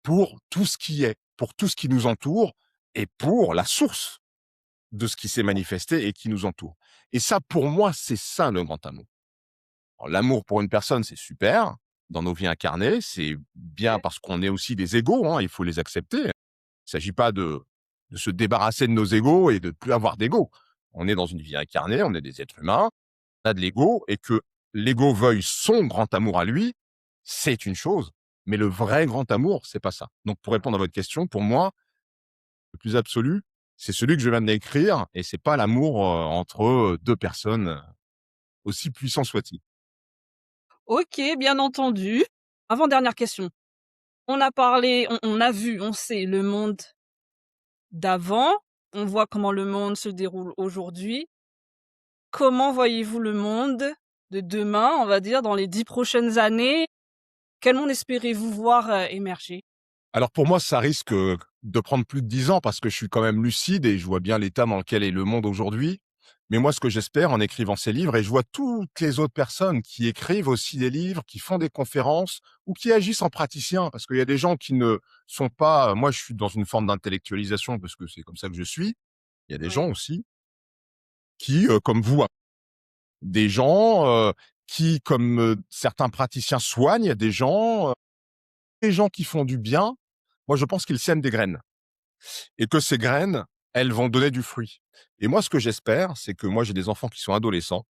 pour tout ce qui est, pour tout ce qui nous entoure et pour la source de ce qui s'est manifesté et qui nous entoure. Et ça, pour moi, c'est ça le grand amour. Alors, l'amour pour une personne, c'est super. Dans nos vies incarnées, c'est bien Ouais. parce qu'on est aussi des égos, hein, il faut les accepter. Il ne s'agit pas de se débarrasser de nos égos et de ne plus avoir d'ego. On est dans une vie incarnée, on est des êtres humains, on a de l'ego, et que l'ego veuille son grand amour à lui, c'est une chose. Mais le vrai grand amour, c'est pas ça. Donc, pour répondre à votre question, pour moi, le plus absolu, c'est celui que je viens de décrire, et c'est pas l'amour entre deux personnes, aussi puissant soit-il. OK, bien entendu. Avant-dernière question. On a parlé, on a vu, on sait le monde d'avant, on voit comment le monde se déroule aujourd'hui. Comment voyez-vous le monde de demain, on va dire dans les 10 prochaines années? Quel monde espérez-vous voir, émerger? Alors pour moi, ça risque, de prendre plus de 10 ans parce que je suis quand même lucide et je vois bien l'état dans lequel est le monde aujourd'hui. Mais moi, ce que j'espère en écrivant ces livres, et je vois toutes les autres personnes qui écrivent aussi des livres, qui font des conférences ou qui agissent en praticien, parce qu'il y a des gens qui ne sont pas, moi je suis dans une forme d'intellectualisation parce que c'est comme ça que je suis. Il y a des Oui, gens aussi qui, comme vous, des gens, qui, comme, certains praticiens soignent des gens qui font du bien. Moi, je pense qu'ils sèment des graines. Et que ces graines, elles vont donner du fruit. Et moi, ce que j'espère, c'est que moi, j'ai des enfants qui sont adolescents.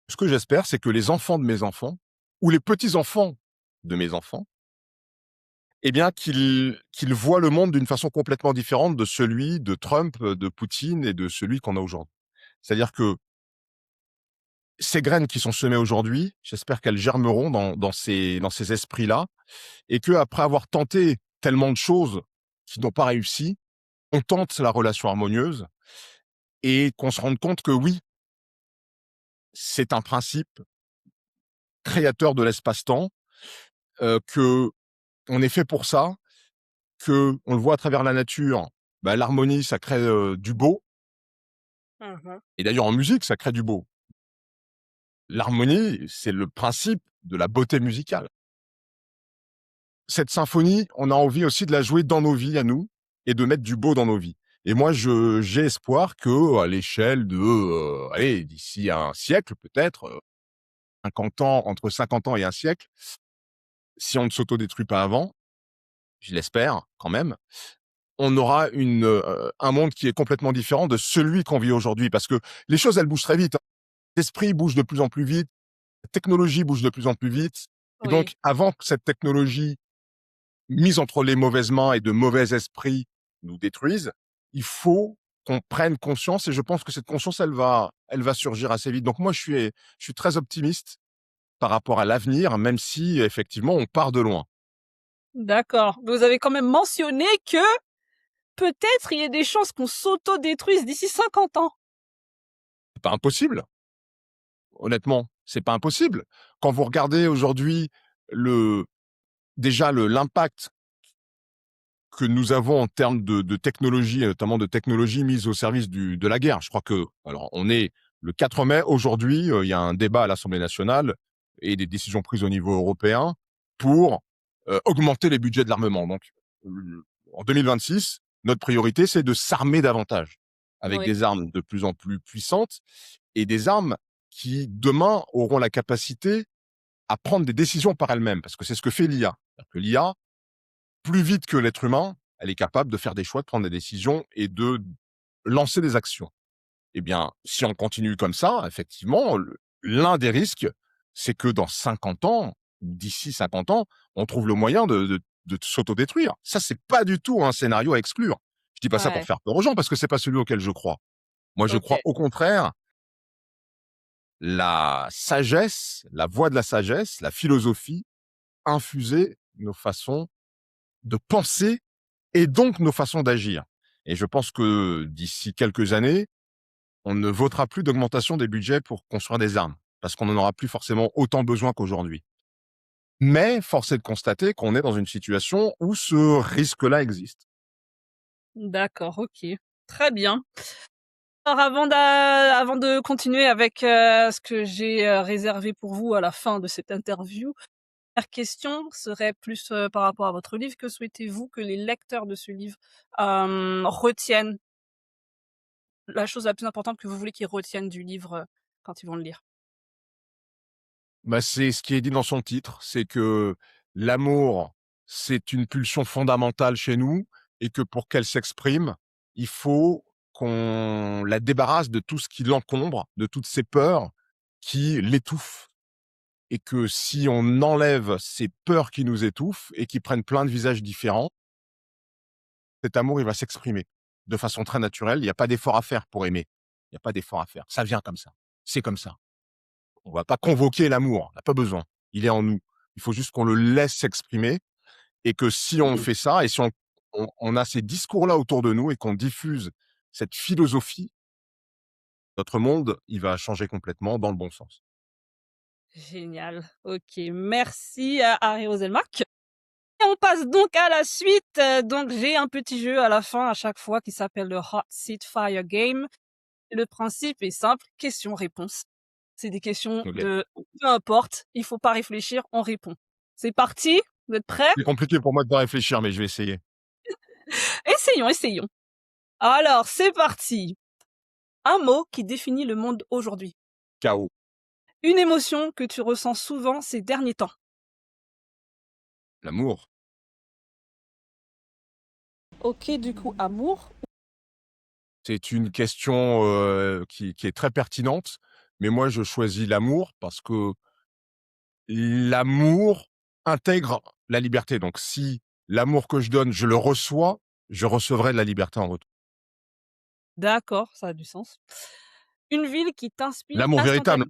Ce que j'espère, c'est que les enfants de mes enfants, ou les petits-enfants de mes enfants, eh bien, qu'ils voient le monde d'une façon complètement différente de celui de Trump, de Poutine et de celui qu'on a aujourd'hui. C'est-à-dire que ces graines qui sont semées aujourd'hui, j'espère qu'elles germeront dans ces esprits-là, et qu'après avoir tenté tellement de choses qui n'ont pas réussi, on tente la relation harmonieuse et qu'on se rende compte que oui, c'est un principe créateur de l'espace-temps, que on est fait pour ça, que on le voit à travers la nature. Bah, l'harmonie, ça crée du beau, mmh. et d'ailleurs en musique, ça crée du beau. L'harmonie, c'est le principe de la beauté musicale. Cette symphonie, on a envie aussi de la jouer dans nos vies à nous et de mettre du beau dans nos vies. Et moi, j'ai espoir que, à l'échelle de, allez, d'ici un siècle peut-être, 50 ans, entre 50 ans et un siècle, si on ne s'autodétruit pas avant, je l'espère quand même, on aura un monde qui est complètement différent de celui qu'on vit aujourd'hui. Parce que les choses, elles bougent très vite, hein. L'esprit bouge de plus en plus vite, la technologie bouge de plus en plus vite. Et Oui, donc, avant que cette technologie mise entre les mauvaises mains et de mauvais esprits nous détruise, il faut qu'on prenne conscience, et je pense que cette conscience, elle va surgir assez vite. Donc moi, je suis très optimiste par rapport à l'avenir, même si effectivement, on part de loin. d'accord. Vous avez quand même mentionné que peut-être il y a des chances qu'on s'autodétruise d'ici 50 ans. C'est pas impossible, honnêtement, c'est pas impossible. Quand vous regardez aujourd'hui le l'impact que nous avons en termes de technologie, et notamment de technologie mise au service de la guerre. Je crois que, alors, on est le 4 mai aujourd'hui, il y a un débat à l'Assemblée nationale et des décisions prises au niveau européen pour augmenter les budgets de l'armement. Donc, en 2026, notre priorité, c'est de s'armer davantage avec Oui, des armes de plus en plus puissantes et des armes qui, demain, auront la capacité à prendre des décisions par elles-mêmes, parce que c'est ce que fait l'IA. C'est-à-dire que l'IA, plus vite que l'être humain, elle est capable de faire des choix, de prendre des décisions et de lancer des actions. Eh bien, si on continue comme ça, effectivement, l'un des risques, c'est que dans 50 ans, d'ici 50 ans, on trouve le moyen de s'autodétruire. Ça, c'est pas du tout un scénario à exclure. Je dis pas ça pour ouais, faire peur aux gens, parce que c'est pas celui auquel je crois. Moi, je crois OK. au contraire la sagesse, la voie de la sagesse, la philosophie, infuser nos façons de penser et donc nos façons d'agir. Et je pense que d'ici quelques années, on ne votera plus d'augmentation des budgets pour construire des armes, parce qu'on n'en aura plus forcément autant besoin qu'aujourd'hui. Mais force est de constater qu'on est dans une situation où ce risque-là existe. D'accord, OK. Très bien. Alors avant de continuer avec, ce que j'ai, réservé pour vous à la fin de cette interview, Première question serait plus, par rapport à votre livre. Que souhaitez-vous que les lecteurs de ce livre, retiennent? La chose la plus importante que vous voulez qu'ils retiennent du livre, quand ils vont le lire? Bah, c'est ce qui est dit dans son titre, c'est que l'amour, c'est une pulsion fondamentale chez nous et que pour qu'elle s'exprime, il faut qu'on la débarrasse de tout ce qui l'encombre, de toutes ces peurs qui l'étouffent. Et que si on enlève ces peurs qui nous étouffent et qui prennent plein de visages différents, cet amour, il va s'exprimer de façon très naturelle. Il y a pas d'effort à faire pour aimer. Il y a pas d'effort à faire. Ça vient comme ça. C'est comme ça. On va pas convoquer l'amour, on n'a pas besoin. Il est en nous. Il faut juste qu'on le laisse s'exprimer et que si on fait ça et si on a ces discours-là autour de nous et qu'on diffuse cette philosophie, notre monde, il va changer complètement dans le bon sens. Génial. OK, merci à Harry Roselmack. Et on passe donc à la suite. Donc j'ai un petit jeu à la fin à chaque fois qui s'appelle le Hot Seat Fire Game. Le principe est simple, question-réponse. C'est des questions OK. de peu importe, il faut pas réfléchir, on répond. C'est parti? Vous êtes prêts? C'est compliqué pour moi de pas réfléchir, mais je vais essayer. Essayons, essayons. Alors, c'est parti. Un mot qui définit le monde aujourd'hui. Chaos, Une émotion que tu ressens souvent ces derniers temps. l'amour, OK, du coup, amour. c'est une question, qui est très pertinente, mais moi je choisis l'amour parce que l'amour intègre la liberté. Donc si l'amour que je donne, je le reçois, je recevrai de la liberté en retour. D'accord, ça a du sens. Une ville qui t'inspire L'amour véritable,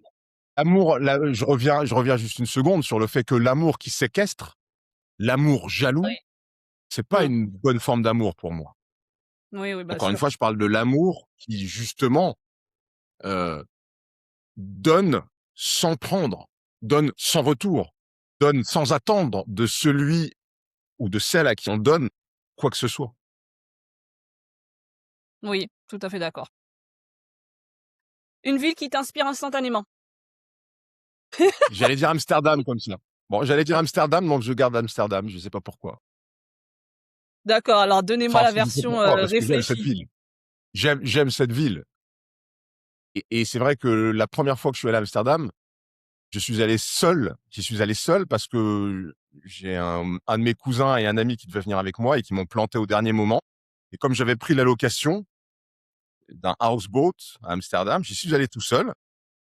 instantanément. je reviens juste une seconde sur le fait que l'amour qui séquestre, l'amour Oui. jaloux, c'est pas Mmh. une bonne forme d'amour pour moi. Oui, oui, bien Encore une sûr. fois, je parle de l'amour qui justement, heu, donne sans prendre, donne sans retour, donne sans attendre de celui ou de celle à qui on donne quoi que ce soit. Oui, tout à fait d'accord. Une ville qui t'inspire instantanément. J'allais dire Amsterdam comme ça. Bon, j'allais dire Amsterdam, donc je garde Amsterdam, je sais pas pourquoi. D'accord, alors donnez-moi Enfin la si, je sais version, pourquoi, parce que j'aime cette réfléchie. ville. J'aime cette ville et c'est vrai que la première fois que je suis allé à Amsterdam, j'y suis allé seul parce que j'ai un de mes cousins et un ami qui devait venir avec moi et qui m'ont planté au dernier moment et comme j'avais pris la location d'un houseboat à Amsterdam, j'y suis allé tout seul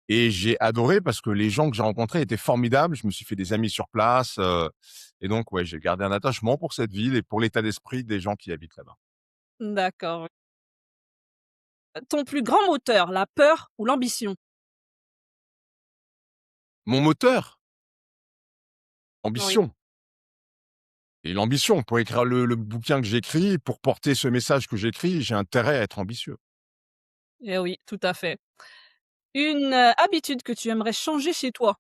et j'ai adoré parce que les gens que j'ai rencontrés étaient formidables. Je me suis fait des amis sur place, et donc ouais, j'ai gardé un attachement pour cette ville et pour l'état d'esprit des gens qui habitent là-bas. D'accord. Ton plus grand moteur, la peur ou l'ambition? Mon moteur, Oui. ambition. Et l'ambition, pour écrire le bouquin que j'écris, pour porter ce message que j'écris, j'ai intérêt à être ambitieux. Eh oui, tout à fait. Une, habitude que tu aimerais changer chez toi?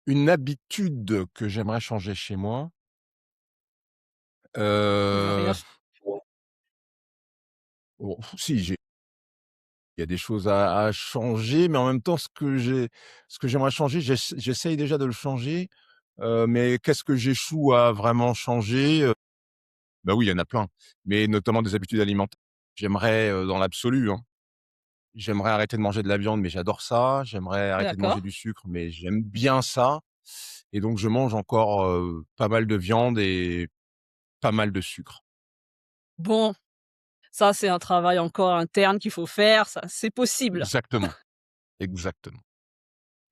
Une habitude que j'aimerais changer chez moi, Tu veux rien heu, ch bon, si, il y a des choses à changer, mais en même temps, ce que j'aimerais changer, j'essaye déjà de le changer, mais qu'est-ce que j'échoue à vraiment changer? Bah, oui, il y en a plein, mais notamment des habitudes alimentaires. J'aimerais, dans l'absolu, hein, j'aimerais arrêter de manger de la viande, mais j'adore ça. J'aimerais arrêter de D'accord. manger du sucre, mais j'aime bien ça et donc je mange encore, pas mal de viande et pas mal de sucre. Bon, ça, c'est un travail encore interne qu'il faut faire, ça, c'est possible. Exactement, exactement.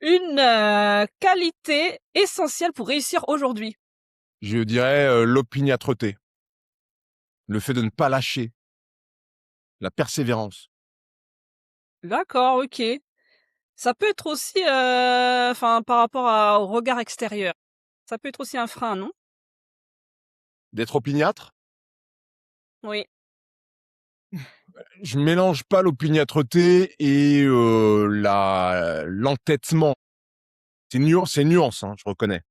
Une, qualité essentielle pour réussir aujourd'hui? Je dirais, l'opiniâtreté, le fait de ne pas lâcher, la persévérance. D'accord, OK. Ça peut être aussi, enfin, par rapport au regard extérieur, ça peut être aussi un frein, non? D'être opiniâtre, Oui. je mélange pas l'opiniâtreté et la l'entêtement. C'est nuance, hein, je reconnais.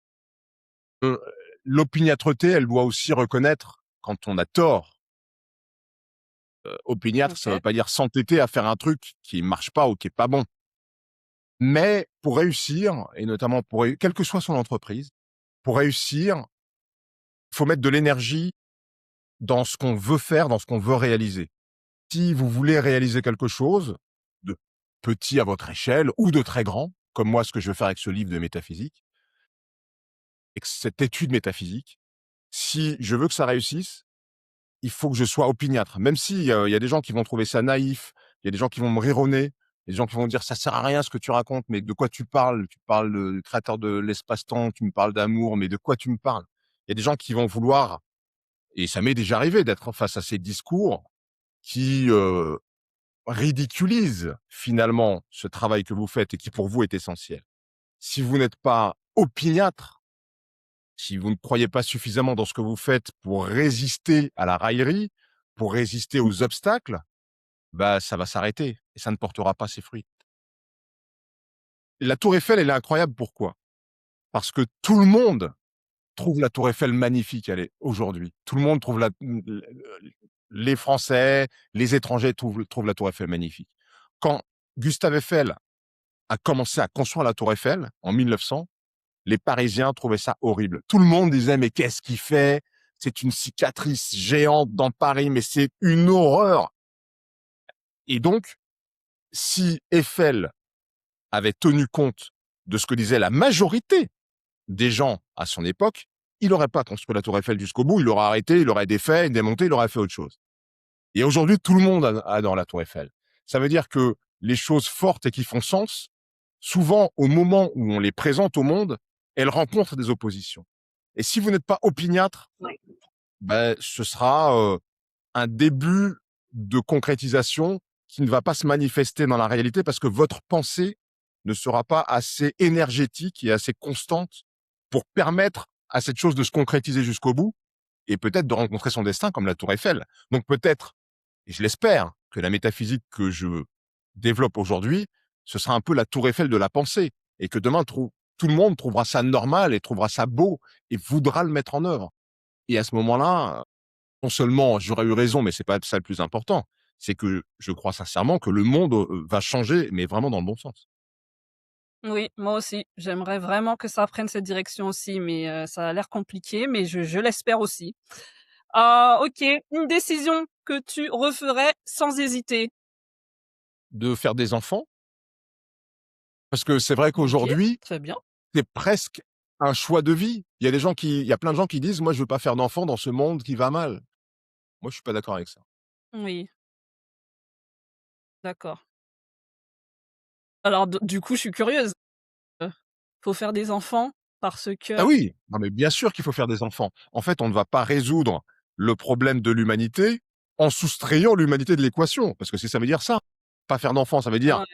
Heu, l'opiniâtreté, elle doit aussi reconnaître quand on a tort. Opiniâtre, ça veut OK. pas dire s'entêter à faire un truc qui marche pas ou qui est pas bon. Mais pour réussir, et notamment quelle que soit son entreprise, pour réussir, il faut mettre de l'énergie dans ce qu'on veut faire, dans ce qu'on veut réaliser. Si vous voulez réaliser quelque chose de petit à votre échelle ou de très grand, comme moi ce que je veux faire avec ce livre de métaphysique, et cette étude métaphysique, si je veux que ça réussisse, il faut que je sois opiniâtre. Même si il y a des gens qui vont trouver ça naïf, il y a des gens qui vont me rironner, il y a des gens qui vont dire ça sert à rien ce que tu racontes, mais de quoi tu parles? Tu parles du créateur de l'espace-temps, tu me parles d'amour, mais de quoi tu me parles? Il y a des gens qui vont vouloir, et ça m'est déjà arrivé d'être face à ces discours qui ridiculisent finalement ce travail que vous faites et qui pour vous est essentiel. Si vous n'êtes pas opiniâtre, si vous ne croyez pas suffisamment dans ce que vous faites pour résister à la raillerie, pour résister aux obstacles, bah, ça va s'arrêter et ça ne portera pas ses fruits. La tour Eiffel, elle est incroyable, pourquoi? Parce que tout le monde trouve la tour Eiffel magnifique, elle est aujourd'hui. Tout le monde trouve les Français, les étrangers trouvent la tour Eiffel magnifique. Quand Gustave Eiffel a commencé à construire la tour Eiffel en 1900, les Parisiens trouvaient ça horrible. Tout le monde disait mais qu'est-ce qu'il fait? C'est une cicatrice géante dans Paris, mais c'est une horreur. Et donc, si Eiffel avait tenu compte de ce que disait la majorité des gens à son époque, il n'aurait pas construit la tour Eiffel jusqu'au bout, il l'aurait arrêté, il l'aurait défait, démonté, il aurait fait autre chose. Et aujourd'hui, tout le monde adore la tour Eiffel. Ça veut dire que les choses fortes et qui font sens, souvent au moment où on les présente au monde, elles rencontrent des oppositions. Et si vous n'êtes pas opiniâtre, ben, ce sera un début de concrétisation qui ne va pas se manifester dans la réalité parce que votre pensée ne sera pas assez énergétique et assez constante pour permettre à cette chose de se concrétiser jusqu'au bout et peut-être de rencontrer son destin comme la tour Eiffel. Donc peut-être, et je l'espère, que la métaphysique que je développe aujourd'hui, ce sera un peu la tour Eiffel de la pensée et que demain, tout le monde trouvera ça normal et trouvera ça beau et voudra le mettre en œuvre. Et à ce moment-là, non seulement j'aurais eu raison, mais c'est pas ça le plus important, c'est que je crois sincèrement que le monde va changer, mais vraiment dans le bon sens. Oui, moi aussi. J'aimerais vraiment que ça prenne cette direction aussi, mais ça a l'air compliqué, mais je l'espère aussi. OK, une décision que tu referais sans hésiter? De faire des enfants, parce que c'est vrai OK, qu'aujourd'hui, très bien. c'est presque un choix de vie. Il y a plein de gens qui disent: «Moi, je veux pas faire d'enfants dans ce monde qui va mal». Moi, je suis pas d'accord avec ça. Oui, d'accord. Alors du coup, je suis curieuse. Heu, Faut faire des enfants parce Ah que oui, non mais bien sûr qu'il faut faire des enfants. En fait, on ne va pas résoudre le problème de l'humanité en soustrayant l'humanité de l'équation, parce que ça veut dire ça. Pas faire d'enfants, ça veut dire ouais,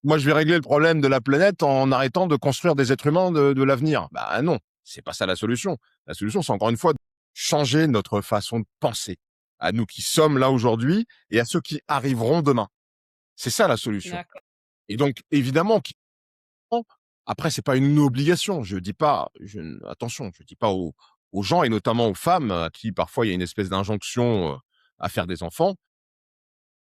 moi, je vais régler le problème de la planète en arrêtant de construire des êtres humains de l'avenir. Bah non, c'est pas ça la solution. La solution, c'est encore une fois de changer notre façon de penser. À nous qui sommes là aujourd'hui et à ceux qui arriveront demain. C'est ça la solution. d'accord. Et donc, évidemment, après, c'est pas une obligation. Je dis pas, attention, je dis pas aux gens et notamment aux femmes à qui parfois il y a une espèce d'injonction à faire des enfants.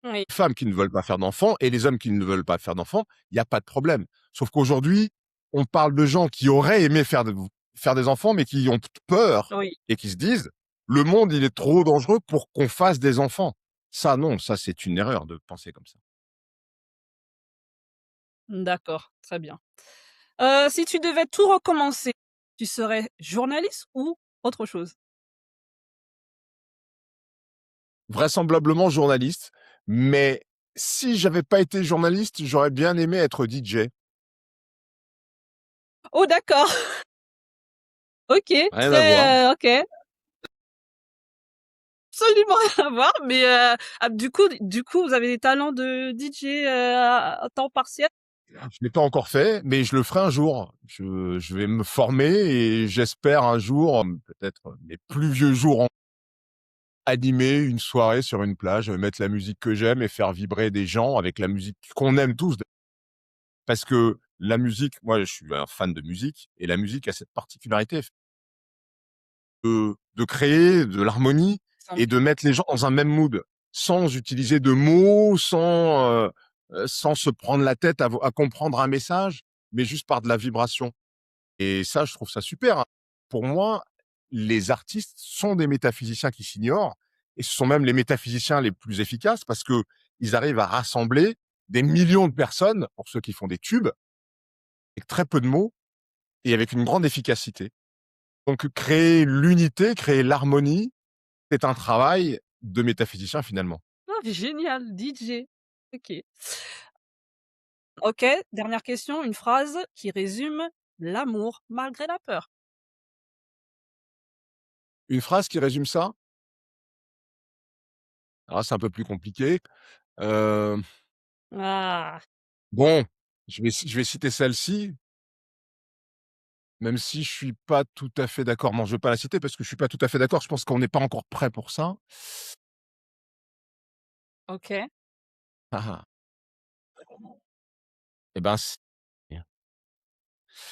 Oui, Les femmes qui ne veulent pas faire d'enfants et les hommes qui ne veulent pas faire d'enfants, il n'y a pas de problème. Sauf qu'aujourd'hui, on parle de gens qui auraient aimé faire des enfants, mais qui ont peur oui, et qui se disent, le monde, il est trop dangereux pour qu'on fasse des enfants. Ça, non, ça, c'est une erreur de penser comme ça. d'accord, très bien. Si tu devais tout recommencer, tu serais journaliste ou autre chose? Vraisemblablement journaliste, mais si j'avais pas été journaliste, j'aurais bien aimé être DJ. Oh d'accord, OK, Rien à voir. OK, absolument rien à voir, mais du coup, vous avez des talents de DJ, à temps partiel? Je l'ai pas encore fait, mais je le ferai un jour. Je vais me former et j'espère un jour, peut-être mes plus vieux jours, animer une soirée sur une plage, mettre la musique que j'aime et faire vibrer des gens avec la musique qu'on aime tous. Parce que la musique, moi, je suis un fan de musique et la musique a cette particularité de créer de l'harmonie Sans et de mettre les gens dans un même mood, sans utiliser de mots, sans sans se prendre la tête à comprendre un message, mais juste par de la vibration. Et ça, je trouve ça super, hein. Pour moi, les artistes sont des métaphysiciens qui s'ignorent et ce sont même les métaphysiciens les plus efficaces parce qu'ils arrivent à rassembler des millions de personnes, pour ceux qui font des tubes, avec très peu de mots et avec une grande efficacité. Donc créer l'unité, créer l'harmonie, c'est un travail de métaphysicien finalement. Ah, génial, DJ. OK. OK, dernière question, une phrase qui résume l'amour malgré la peur. Une phrase qui résume ça? Alors là, c'est un peu plus compliqué. Heu, Ah, bon, je vais citer celle-ci, même si je suis pas tout à fait d'accord. Non, je vais pas la citer parce que je suis pas tout à fait d'accord. Je pense qu'on n'est pas encore prêt pour ça. OK. Ah ah. Et ben, c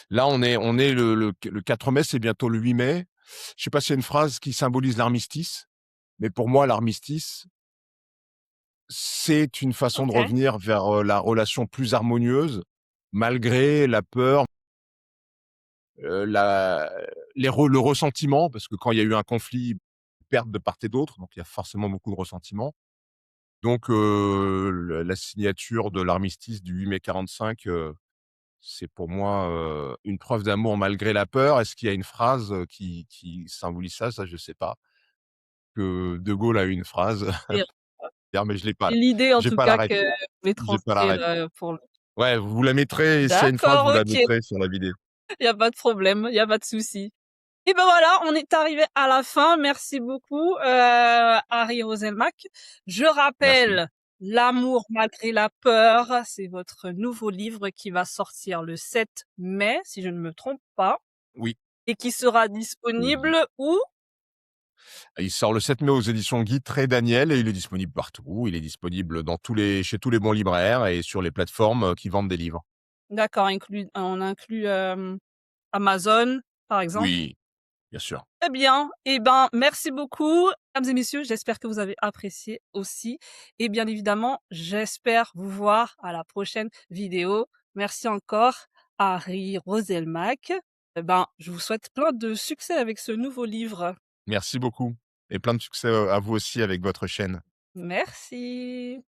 là, on est le 4 mai, c'est bientôt le 8 mai. Je sais pas s'il y a une phrase qui symbolise l'armistice, mais pour moi, l'armistice, c'est une façon de OK. revenir vers, la relation plus harmonieuse, malgré la peur, la le ressentiment, parce que quand il y a eu un conflit, perte de part et d'autre, donc il y a forcément beaucoup de ressentiment. Donc le la signature de l'armistice du 8 mai 45, c'est pour moi, une preuve d'amour malgré la peur. Est-ce qu'il y a une phrase, qui symbolise ça? Ça, je sais pas. Que De Gaulle a eu une phrase, Et mais je l'ai pas c'est là. l'idée en J'ai tout pas la cas ref. que je vais J'ai pas la transcrire, ref. pour le Ouais, vous la mettrez et s'il y a une phrase, vous d'accord, la OK, mettrez sur la vidéo. il y a pas de problème, il y a pas de souci. Et ben voilà, on est arrivé à la fin. Merci beaucoup, Harry Roselmack. Je Merci. rappelle L'amour malgré la peur, c'est votre nouveau livre qui va sortir le 7 mai, si je ne me trompe pas, Oui, et qui sera oui. disponible où? Il sort le 7 mai aux éditions Guy Trait Daniel et il est disponible partout. Il est disponible dans chez tous les bons libraires et sur les plateformes, qui vendent des livres. D'accord, on inclut, Amazon, par exemple? Oui, bien sûr. Très bien. Eh ben, merci beaucoup, mesdames et messieurs. J'espère que vous avez apprécié aussi. Et bien évidemment, j'espère vous voir à la prochaine vidéo. Merci encore, Harry Roselmack. Eh ben, je vous souhaite plein de succès avec ce nouveau livre. Merci beaucoup et plein de succès, à vous aussi avec votre chaîne. Merci.